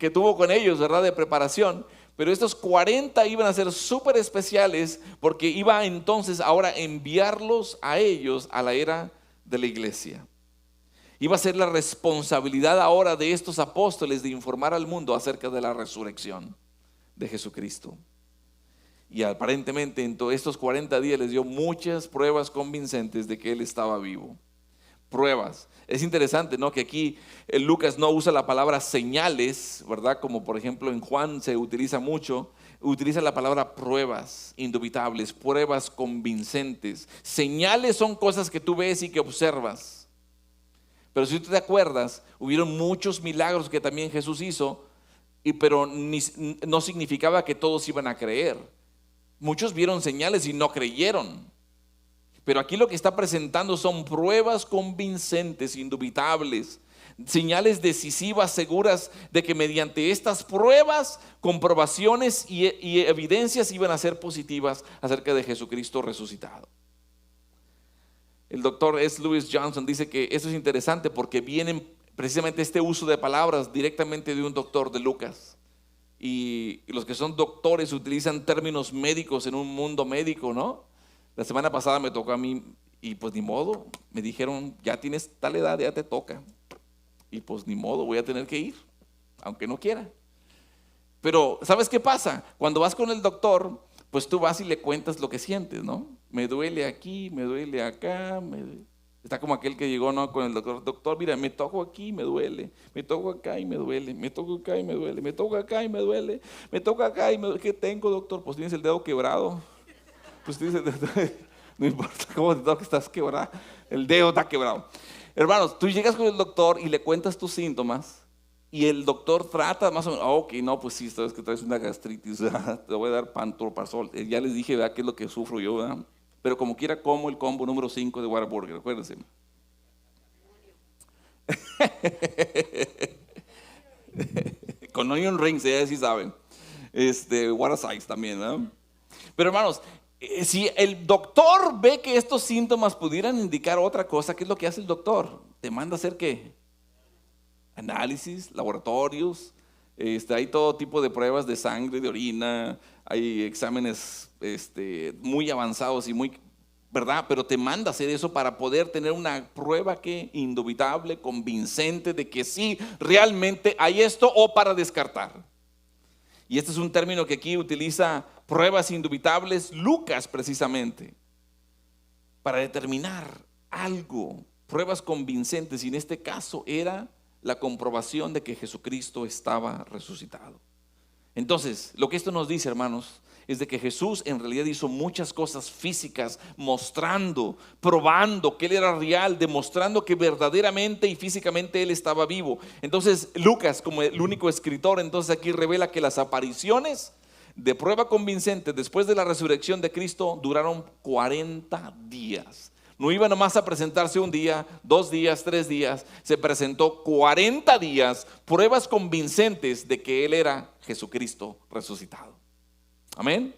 tuvo con ellos, ¿verdad?, de preparación. Pero estos 40 iban a ser súper especiales, porque iba entonces ahora a enviarlos a ellos a la era de la iglesia. Iba a ser la responsabilidad ahora de estos apóstoles de informar al mundo acerca de la resurrección de Jesucristo. Y aparentemente en todos estos 40 días les dio muchas pruebas convincentes de que Él estaba vivo. Pruebas. Es interesante, ¿no?, que aquí Lucas no usa la palabra señales, ¿verdad? Como por ejemplo en Juan se utiliza mucho. Utiliza la palabra pruebas indubitables, pruebas convincentes. Señales son cosas que tú ves y que observas. Pero si tú te acuerdas, hubieron muchos milagros que también Jesús hizo, pero no significaba que todos iban a creer. Muchos vieron señales y no creyeron. Pero aquí lo que está presentando son pruebas convincentes, indubitables, señales decisivas, seguras de que mediante estas pruebas, comprobaciones y evidencias iban a ser positivas acerca de Jesucristo resucitado. El doctor S. Lewis Johnson dice que eso es interesante porque vienen precisamente este uso de palabras directamente de un doctor, de Lucas. Y los que son doctores utilizan términos médicos en un mundo médico, ¿no? La semana pasada me tocó a mí y pues ni modo, me dijeron, ya tienes tal edad, ya te toca. Y pues ni modo, voy a tener que ir, aunque no quiera. Pero ¿sabes qué pasa? Cuando vas con el doctor, pues tú vas y le cuentas lo que sientes, ¿no? Me duele aquí, me duele acá. Está como aquel que llegó, ¿no?, con el doctor. Doctor, mira, me toco aquí y me duele. Me toco acá y me duele. Me toco acá y me duele. Me toco acá y me duele. Me toco acá y me duele. ¿Qué tengo, doctor? Pues tienes el dedo quebrado. Pues tú dices, no importa cómo te toques, estás quebrado, el dedo está quebrado. Hermanos, tú llegas con el doctor y le cuentas tus síntomas, y el doctor trata más o menos, ok, no, pues sí, sabes que traes una gastritis, te voy a dar pantoprazol. Ya les dije, ¿verdad?, qué es lo que sufro yo, ¿verdad? Pero como quiera como el combo número 5 de Whataburger, acuérdense. Con onion rings, ya sí saben. What a size también, ¿verdad? Pero hermanos, si el doctor ve que estos síntomas pudieran indicar otra cosa, ¿qué es lo que hace el doctor? Te manda a hacer ¿qué? Análisis, laboratorios, hay todo tipo de pruebas de sangre, de orina, hay exámenes muy avanzados y muy, ¿verdad? Pero te manda a hacer eso para poder tener una prueba que indubitable, convincente de que sí, realmente hay esto, o para descartar. Y este es un término que aquí utiliza pruebas indubitables Lucas precisamente, para determinar algo, pruebas convincentes, y en este caso era la comprobación de que Jesucristo estaba resucitado. Entonces, lo que esto nos dice, hermanos, es de que Jesús en realidad hizo muchas cosas físicas, mostrando, probando que Él era real, demostrando que verdaderamente y físicamente Él estaba vivo. Entonces Lucas, como el único escritor, entonces aquí revela que las apariciones de prueba convincente después de la resurrección de Cristo duraron 40 días. No iba nomás a presentarse un día, 2 días, 3 días. Se presentó 40 días, pruebas convincentes de que Él era Jesucristo resucitado. Amén.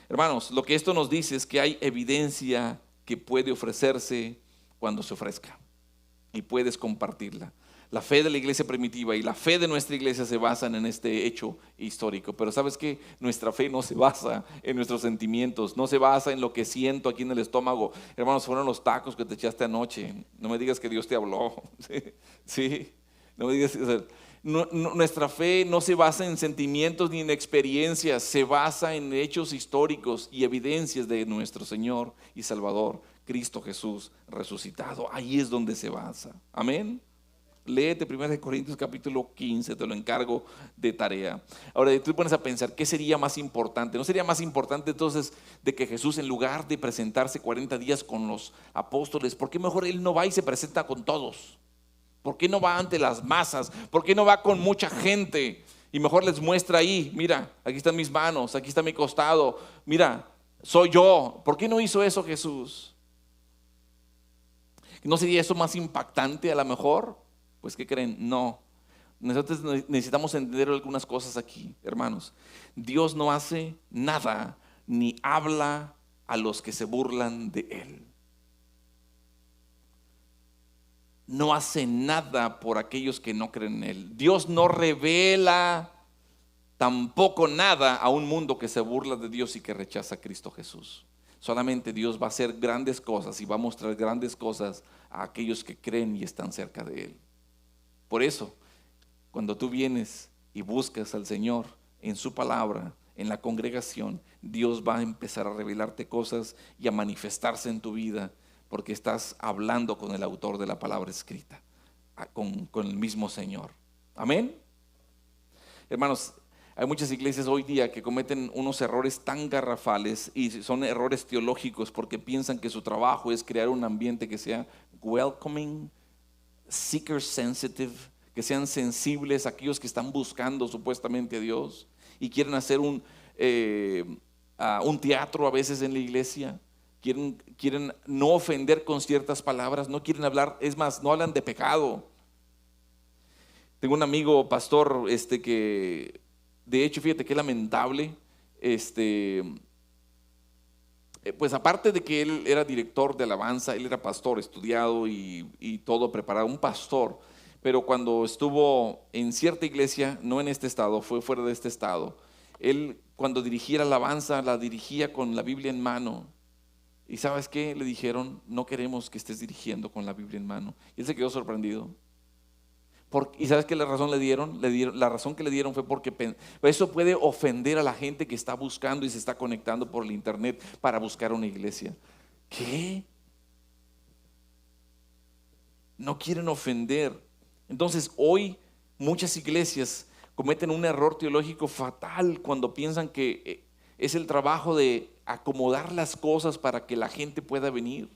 Hermanos, lo que esto nos dice es que hay evidencia que puede ofrecerse cuando se ofrezca, y puedes compartirla. La fe de la iglesia primitiva y la fe de nuestra iglesia se basan en este hecho histórico. Pero ¿sabes qué? Nuestra fe no se basa en nuestros sentimientos, no se basa en lo que siento aquí en el estómago. Hermanos, fueron los tacos que te echaste anoche. No me digas que Dios te habló. Sí, no me digas. Nuestra fe no se basa en sentimientos ni en experiencias, se basa en hechos históricos y evidencias de nuestro Señor y Salvador Cristo Jesús resucitado. Ahí es donde se basa. Amén. Léete 1 Corintios capítulo 15, te lo encargo de tarea. Ahora tú te pones a pensar, ¿qué sería más importante? ¿No sería más importante entonces de que Jesús, en lugar de presentarse 40 días con los apóstoles, ¿por qué mejor Él no va y se presenta con todos? ¿Por qué no va ante las masas? ¿Por qué no va con mucha gente? Y mejor les muestra ahí, mira, aquí están mis manos, aquí está mi costado, mira, soy yo. ¿Por qué no hizo eso Jesús? ¿No sería eso más impactante a lo mejor? Pues ¿qué creen? No. Nosotros necesitamos entender algunas cosas aquí, hermanos. Dios no hace nada ni habla a los que se burlan de Él. No hace nada por aquellos que no creen en Él. Dios no revela tampoco nada a un mundo que se burla de Dios y que rechaza a Cristo Jesús. Solamente Dios va a hacer grandes cosas y va a mostrar grandes cosas a aquellos que creen y están cerca de Él. Por eso, cuando tú vienes y buscas al Señor en su palabra, en la congregación, Dios va a empezar a revelarte cosas y a manifestarse en tu vida, porque estás hablando con el autor de la palabra escrita, con el mismo Señor. Amén. Hermanos, hay muchas iglesias hoy día que cometen unos errores tan garrafales, y son errores teológicos, porque piensan que su trabajo es crear un ambiente que sea welcoming, seeker sensitive, que sean sensibles a aquellos que están buscando supuestamente a Dios y quieren hacer un teatro a veces en la iglesia. Quieren no ofender con ciertas palabras, no quieren hablar, es más, no hablan de pecado. Tengo un amigo pastor que, de hecho, fíjate qué lamentable, pues aparte de que él era director de alabanza, él era pastor, estudiado y todo preparado, un pastor, pero cuando estuvo en cierta iglesia, no en este estado, fue fuera de este estado, él cuando dirigía la alabanza, la dirigía con la Biblia en mano. ¿Y sabes qué? Le dijeron, no queremos que estés dirigiendo con la Biblia en mano. Y él se quedó sorprendido. ¿Y sabes qué la razón le dieron? La razón que le dieron fue porque eso puede ofender a la gente que está buscando y se está conectando por el internet para buscar una iglesia. ¿Qué? No quieren ofender. Entonces hoy muchas iglesias cometen un error teológico fatal cuando piensan que es el trabajo de acomodar las cosas para que la gente pueda venir.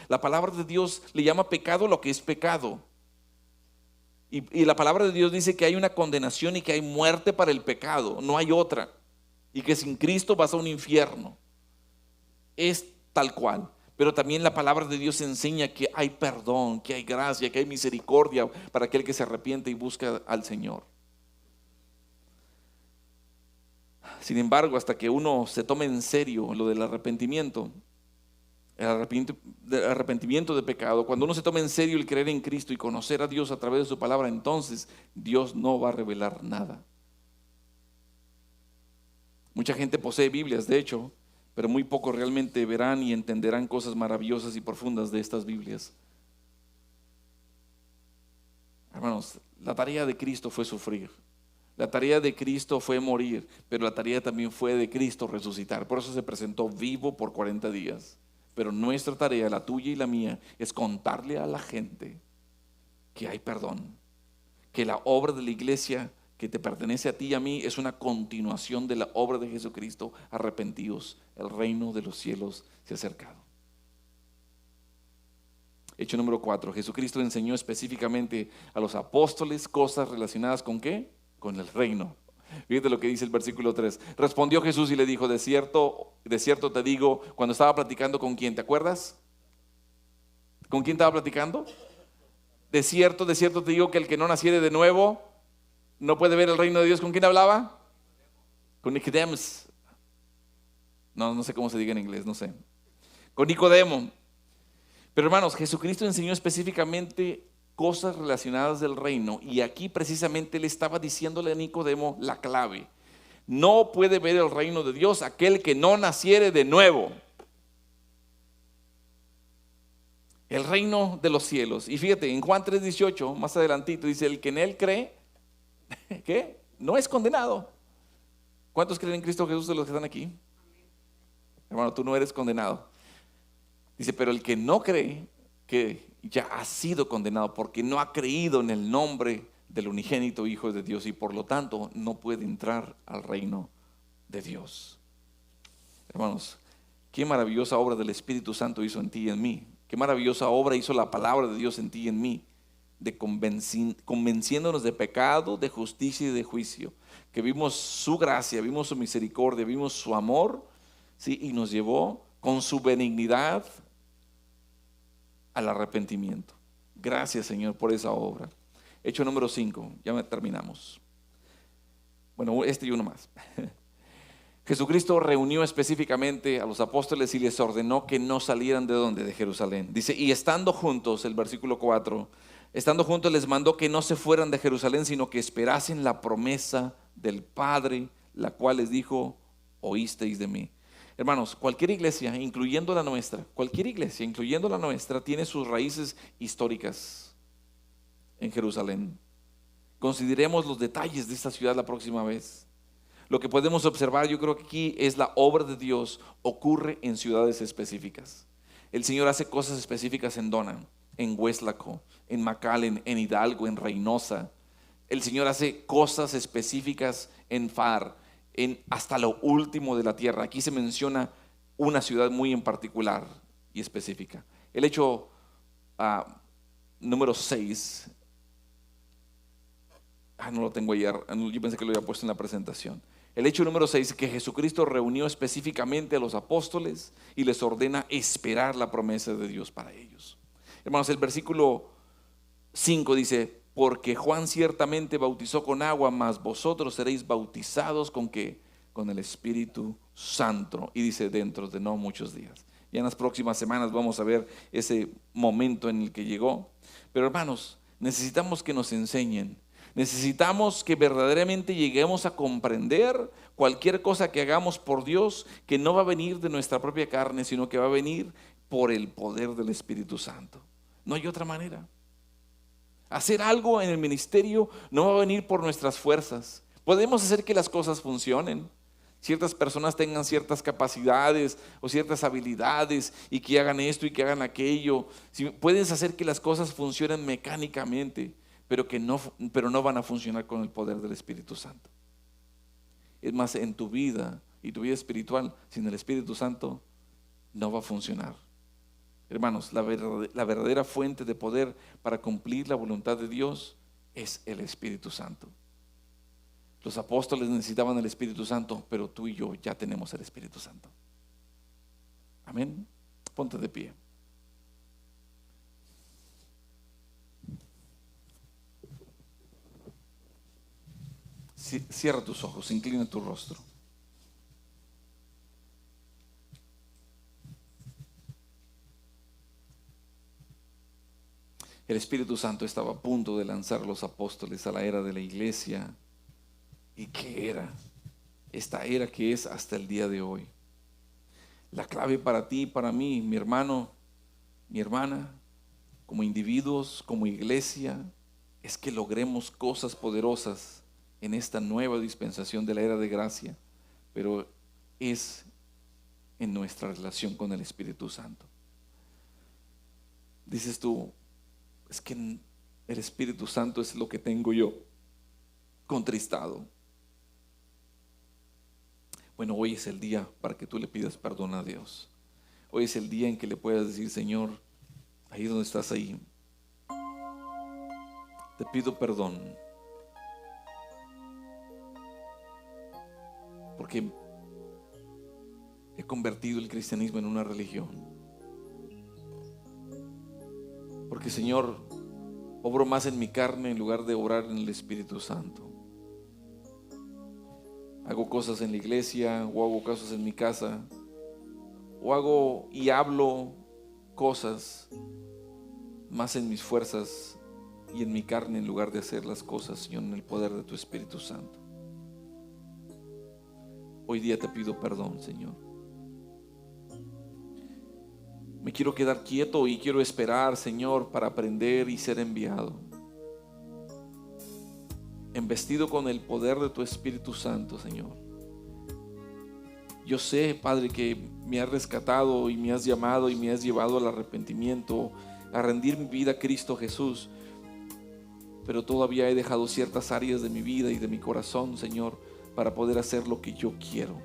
La palabra de Dios le llama pecado lo que es pecado. Y la palabra de Dios dice que hay una condenación y que hay muerte para el pecado, no hay otra. Y que sin Cristo vas a un infierno. Es tal cual. Pero también la palabra de Dios enseña que hay perdón, que hay gracia, que hay misericordia para aquel que se arrepiente y busca al Señor. Sin embargo, hasta que uno se tome en serio lo del arrepentimiento, el arrepentimiento de pecado, cuando uno se toma en serio el creer en Cristo y conocer a Dios a través de su palabra, entonces Dios no va a revelar nada. Mucha gente posee Biblias, de hecho, pero muy pocos realmente verán y entenderán cosas maravillosas y profundas de estas Biblias. Hermanos, la tarea de Cristo fue sufrir. La tarea de Cristo fue morir, pero la tarea también fue de Cristo resucitar. Por eso se presentó vivo por 40 días. Pero nuestra tarea, la tuya y la mía, es contarle a la gente que hay perdón, que la obra de la iglesia que te pertenece a ti y a mí es una continuación de la obra de Jesucristo. Arrepentidos, el reino de los cielos se ha acercado. Hecho número 4, Jesucristo enseñó específicamente a los apóstoles cosas relacionadas con ¿qué? Con el reino. Fíjate lo que dice el versículo 3. Respondió Jesús y le dijo, de cierto te digo, cuando estaba platicando con quién, ¿te acuerdas? ¿Con quién estaba platicando? De cierto te digo que el que no naciere de nuevo no puede ver el reino de Dios. ¿Con quién hablaba? Con Nicodemo. No sé cómo se diga en inglés, no sé. Con Nicodemo. Pero hermanos, Jesucristo enseñó específicamente cosas relacionadas del reino, y aquí precisamente él estaba diciéndole a Nicodemo la clave. No puede ver el reino de Dios aquel que no naciere de nuevo. El reino de los cielos. Y fíjate, en Juan 3:18, más adelantito, dice, el que en él cree, ¿qué? No es condenado. ¿Cuántos creen en Cristo Jesús de los que están aquí? Hermano, tú no eres condenado. Dice, pero el que no cree, que ya ha sido condenado porque no ha creído en el nombre del unigénito Hijo de Dios y por lo tanto no puede entrar al reino de Dios. Hermanos, qué maravillosa obra del Espíritu Santo hizo en ti y en mí. Qué maravillosa obra hizo la palabra de Dios en ti y en mí, de convenciéndonos de pecado, de justicia y de juicio. Que vimos su gracia, vimos su misericordia, vimos su amor, ¿sí? Y nos llevó con su benignidad al arrepentimiento. Gracias, Señor, por esa obra. Hecho número 5, ya terminamos. Bueno, este y uno más. Jesucristo reunió específicamente a los apóstoles y les ordenó que no salieran de donde, de Jerusalén. Dice, y estando juntos, el versículo 4, estando juntos les mandó que no se fueran de Jerusalén, sino que esperasen la promesa del Padre, la cual les dijo, oísteis de mí. Hermanos, cualquier iglesia, incluyendo la nuestra, tiene sus raíces históricas en Jerusalén. Consideremos los detalles de esta ciudad la próxima vez. Lo que podemos observar, yo creo que aquí es la obra de Dios ocurre en ciudades específicas. El Señor hace cosas específicas en Donham, en Weslaco, en McAllen, en Hidalgo, en Reynosa. El Señor hace cosas específicas en Far, hasta lo último de la tierra. Aquí se menciona una ciudad muy en particular y específica. El hecho número 6. No lo tengo ayer, yo pensé que lo había puesto en la presentación. El hecho número 6, que Jesucristo reunió específicamente a los apóstoles y les ordena esperar la promesa de Dios para ellos. Hermanos, el versículo 5 dice, porque Juan ciertamente bautizó con agua, mas vosotros seréis bautizados ¿con qué? Con el Espíritu Santo. Y dice, dentro de no muchos días. Ya en las próximas semanas vamos a ver ese momento en el que llegó. Pero hermanos, necesitamos que nos enseñen. Necesitamos que verdaderamente lleguemos a comprender cualquier cosa que hagamos por Dios, que no va a venir de nuestra propia carne, sino que va a venir por el poder del Espíritu Santo. No hay otra manera. Hacer algo en el ministerio no va a venir por nuestras fuerzas. Podemos hacer que las cosas funcionen. Ciertas personas tengan ciertas capacidades o ciertas habilidades y que hagan esto y que hagan aquello. Puedes hacer que las cosas funcionen mecánicamente, pero no van a funcionar con el poder del Espíritu Santo. Es más, en tu vida y tu vida espiritual, sin el Espíritu Santo, no va a funcionar. Hermanos, la verdadera fuente de poder para cumplir la voluntad de Dios es el Espíritu Santo. Los apóstoles necesitaban el Espíritu Santo, pero tú y yo ya tenemos el Espíritu Santo. Amén. Ponte de pie. Cierra tus ojos, inclina tu rostro. El Espíritu Santo estaba a punto de lanzar a los apóstoles a la era de la iglesia. ¿Y qué era? Esta era que es hasta el día de hoy. La clave para ti y para mí, mi hermano, mi hermana, como individuos, como iglesia, es que logremos cosas poderosas en esta nueva dispensación de la era de gracia, pero es en nuestra relación con el Espíritu Santo. Dices tú, es que el Espíritu Santo es lo que tengo yo contristado. Bueno, hoy es el día para que tú le pidas perdón a Dios. Hoy es el día en que le puedas decir, Señor, ahí donde estás ahí, te pido perdón. Porque he convertido el cristianismo en una religión. Porque, Señor, obro más en mi carne en lugar de obrar en el Espíritu Santo. Hago cosas en la iglesia o hago cosas en mi casa o hago y hablo cosas más en mis fuerzas y en mi carne en lugar de hacer las cosas, Señor, en el poder de tu Espíritu Santo. Hoy día te pido perdón, Señor. Me quiero quedar quieto y quiero esperar, Señor, para aprender y ser enviado. Investido con el poder de tu Espíritu Santo, Señor. Yo sé, Padre, que me has rescatado y me has llamado y me has llevado al arrepentimiento, a rendir mi vida a Cristo Jesús. Pero todavía he dejado ciertas áreas de mi vida y de mi corazón, Señor, para poder hacer lo que yo quiero.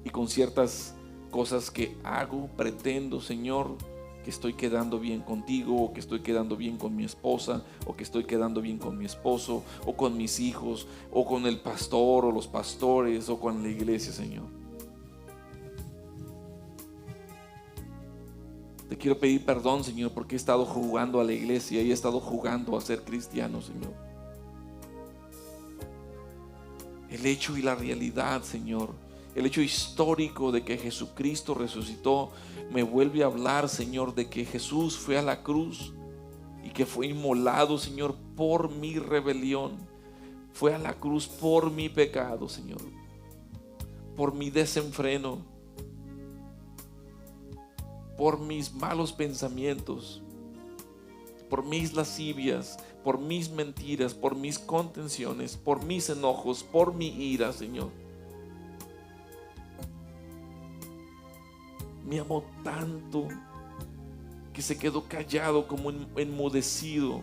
Y con ciertas cosas que hago, pretendo, Señor, que estoy quedando bien contigo, o que estoy quedando bien con mi esposa, o que estoy quedando bien con mi esposo, o con mis hijos, o con el pastor, o los pastores, o con la iglesia, Señor. Te quiero pedir perdón, Señor, porque he estado jugando a la iglesia y he estado jugando a ser cristiano, Señor. El hecho y la realidad, Señor, el hecho histórico de que Jesucristo resucitó, me vuelve a hablar, Señor, de que Jesús fue a la cruz y que fue inmolado, Señor, por mi rebelión. Fue a la cruz por mi pecado, Señor, por mi desenfreno, por mis malos pensamientos, por mis lascivias, por mis mentiras, por mis contenciones, por mis enojos, por mi ira, Señor. Me amó tanto que se quedó callado, como enmudecido.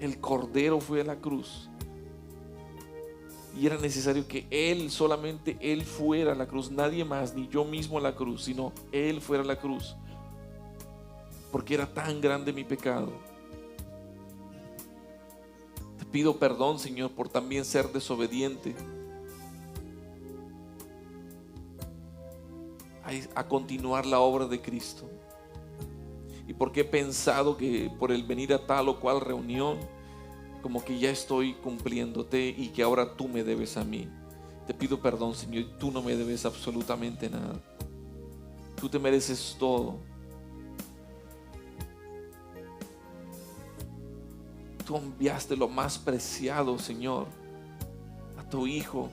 El Cordero fue a la cruz y era necesario que Él, solamente Él fuera a la cruz, nadie más, ni yo mismo a la cruz, sino Él fuera a la cruz, porque era tan grande mi pecado. Te pido perdón, Señor, por también ser desobediente a continuar la obra de Cristo, y porque he pensado que por el venir a tal o cual reunión, como que ya estoy cumpliéndote y que ahora tú me debes a mí. Te pido perdón, Señor, tú no me debes absolutamente nada. Tú te mereces todo. Tú enviaste lo más preciado, Señor, a tu Hijo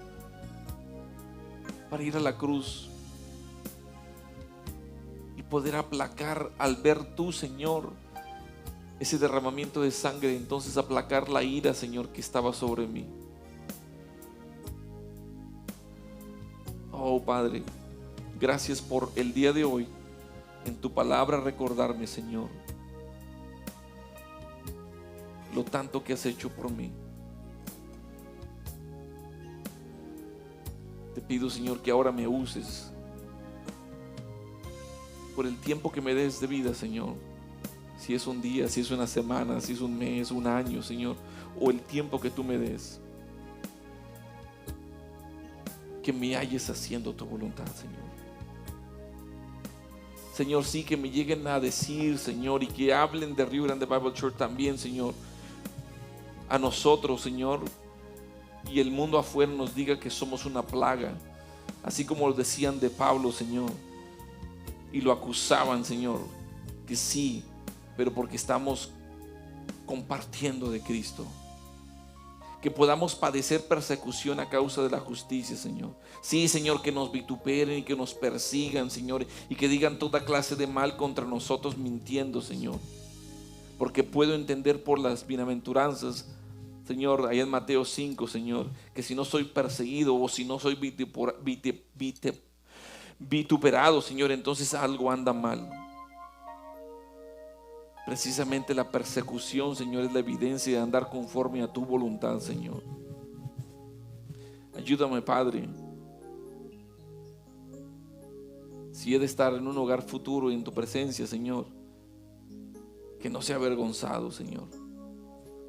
para ir a la cruz y poder aplacar, al ver tú, Señor, ese derramamiento de sangre, entonces aplacar la ira, Señor, que estaba sobre mí. Oh, Padre, gracias por el día de hoy, en tu palabra recordarme, Señor, lo tanto que has hecho por mí. Te pido, Señor, que ahora me uses por el tiempo que me des de vida, Señor. Si es un día, si es una semana, si es un mes, un año, Señor, o el tiempo que tú me des, que me halles haciendo tu voluntad, Señor. Señor, sí, que me lleguen a decir, Señor, y que hablen de Rio Grande Bible Church también, Señor, a nosotros, Señor, y el mundo afuera nos diga que somos una plaga, así como lo decían de Pablo, Señor, y lo acusaban, Señor, que sí, pero porque estamos compartiendo de Cristo. Que podamos padecer persecución a causa de la justicia, Señor. Sí, Señor, que nos vituperen y que nos persigan, Señor, y que digan toda clase de mal contra nosotros mintiendo, Señor. Porque puedo entender por las bienaventuranzas, Señor, allá en Mateo 5, Señor, que si no soy perseguido o si no soy vituperado, Señor, entonces algo anda mal. Precisamente la persecución, Señor, es la evidencia de andar conforme a tu voluntad, Señor. Ayúdame, Padre. Si he de estar en un hogar futuro y en tu presencia, Señor, que no sea avergonzado, Señor.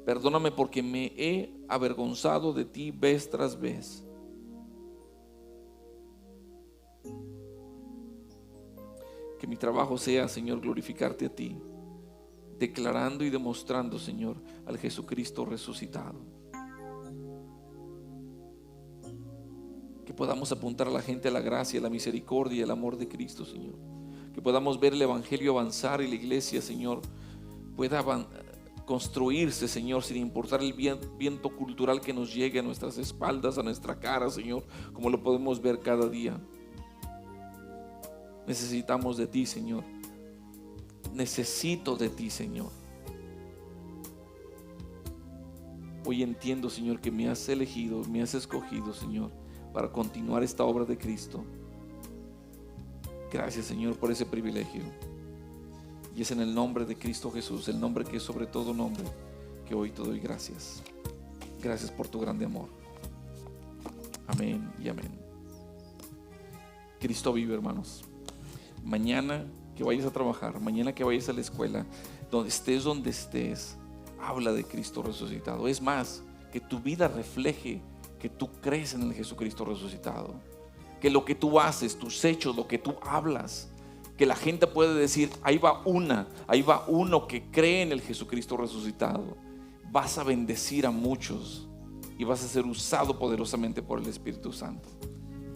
Perdóname porque me he avergonzado de ti vez tras vez. Que mi trabajo sea, Señor, glorificarte a ti, declarando y demostrando, Señor, al Jesucristo resucitado. Que podamos apuntar a la gente a la gracia, a la misericordia y el amor de Cristo, Señor. Que podamos ver el Evangelio avanzar y la iglesia, Señor, pueda construirse, Señor, sin importar el viento cultural que nos llegue a nuestras espaldas, a nuestra cara, Señor, como lo podemos ver cada día. Necesitamos de ti, Señor. Necesito de ti, Señor. Hoy entiendo, Señor, que me has elegido, me has escogido, Señor, para continuar esta obra de Cristo. Gracias, Señor, por ese privilegio. Y es en el nombre de Cristo Jesús, el nombre que es sobre todo nombre, que hoy te doy gracias. Gracias por tu grande amor. Amén y amén. Cristo vive, hermanos. Mañana que vayas a trabajar, mañana que vayas a la escuela, donde estés, habla de Cristo resucitado. Es más, que tu vida refleje que tú crees en el Jesucristo resucitado. Que lo que tú haces, tus hechos, lo que tú hablas, que la gente puede decir, ahí va uno que cree en el Jesucristo resucitado. Vas a bendecir a muchos y vas a ser usado poderosamente por el Espíritu Santo.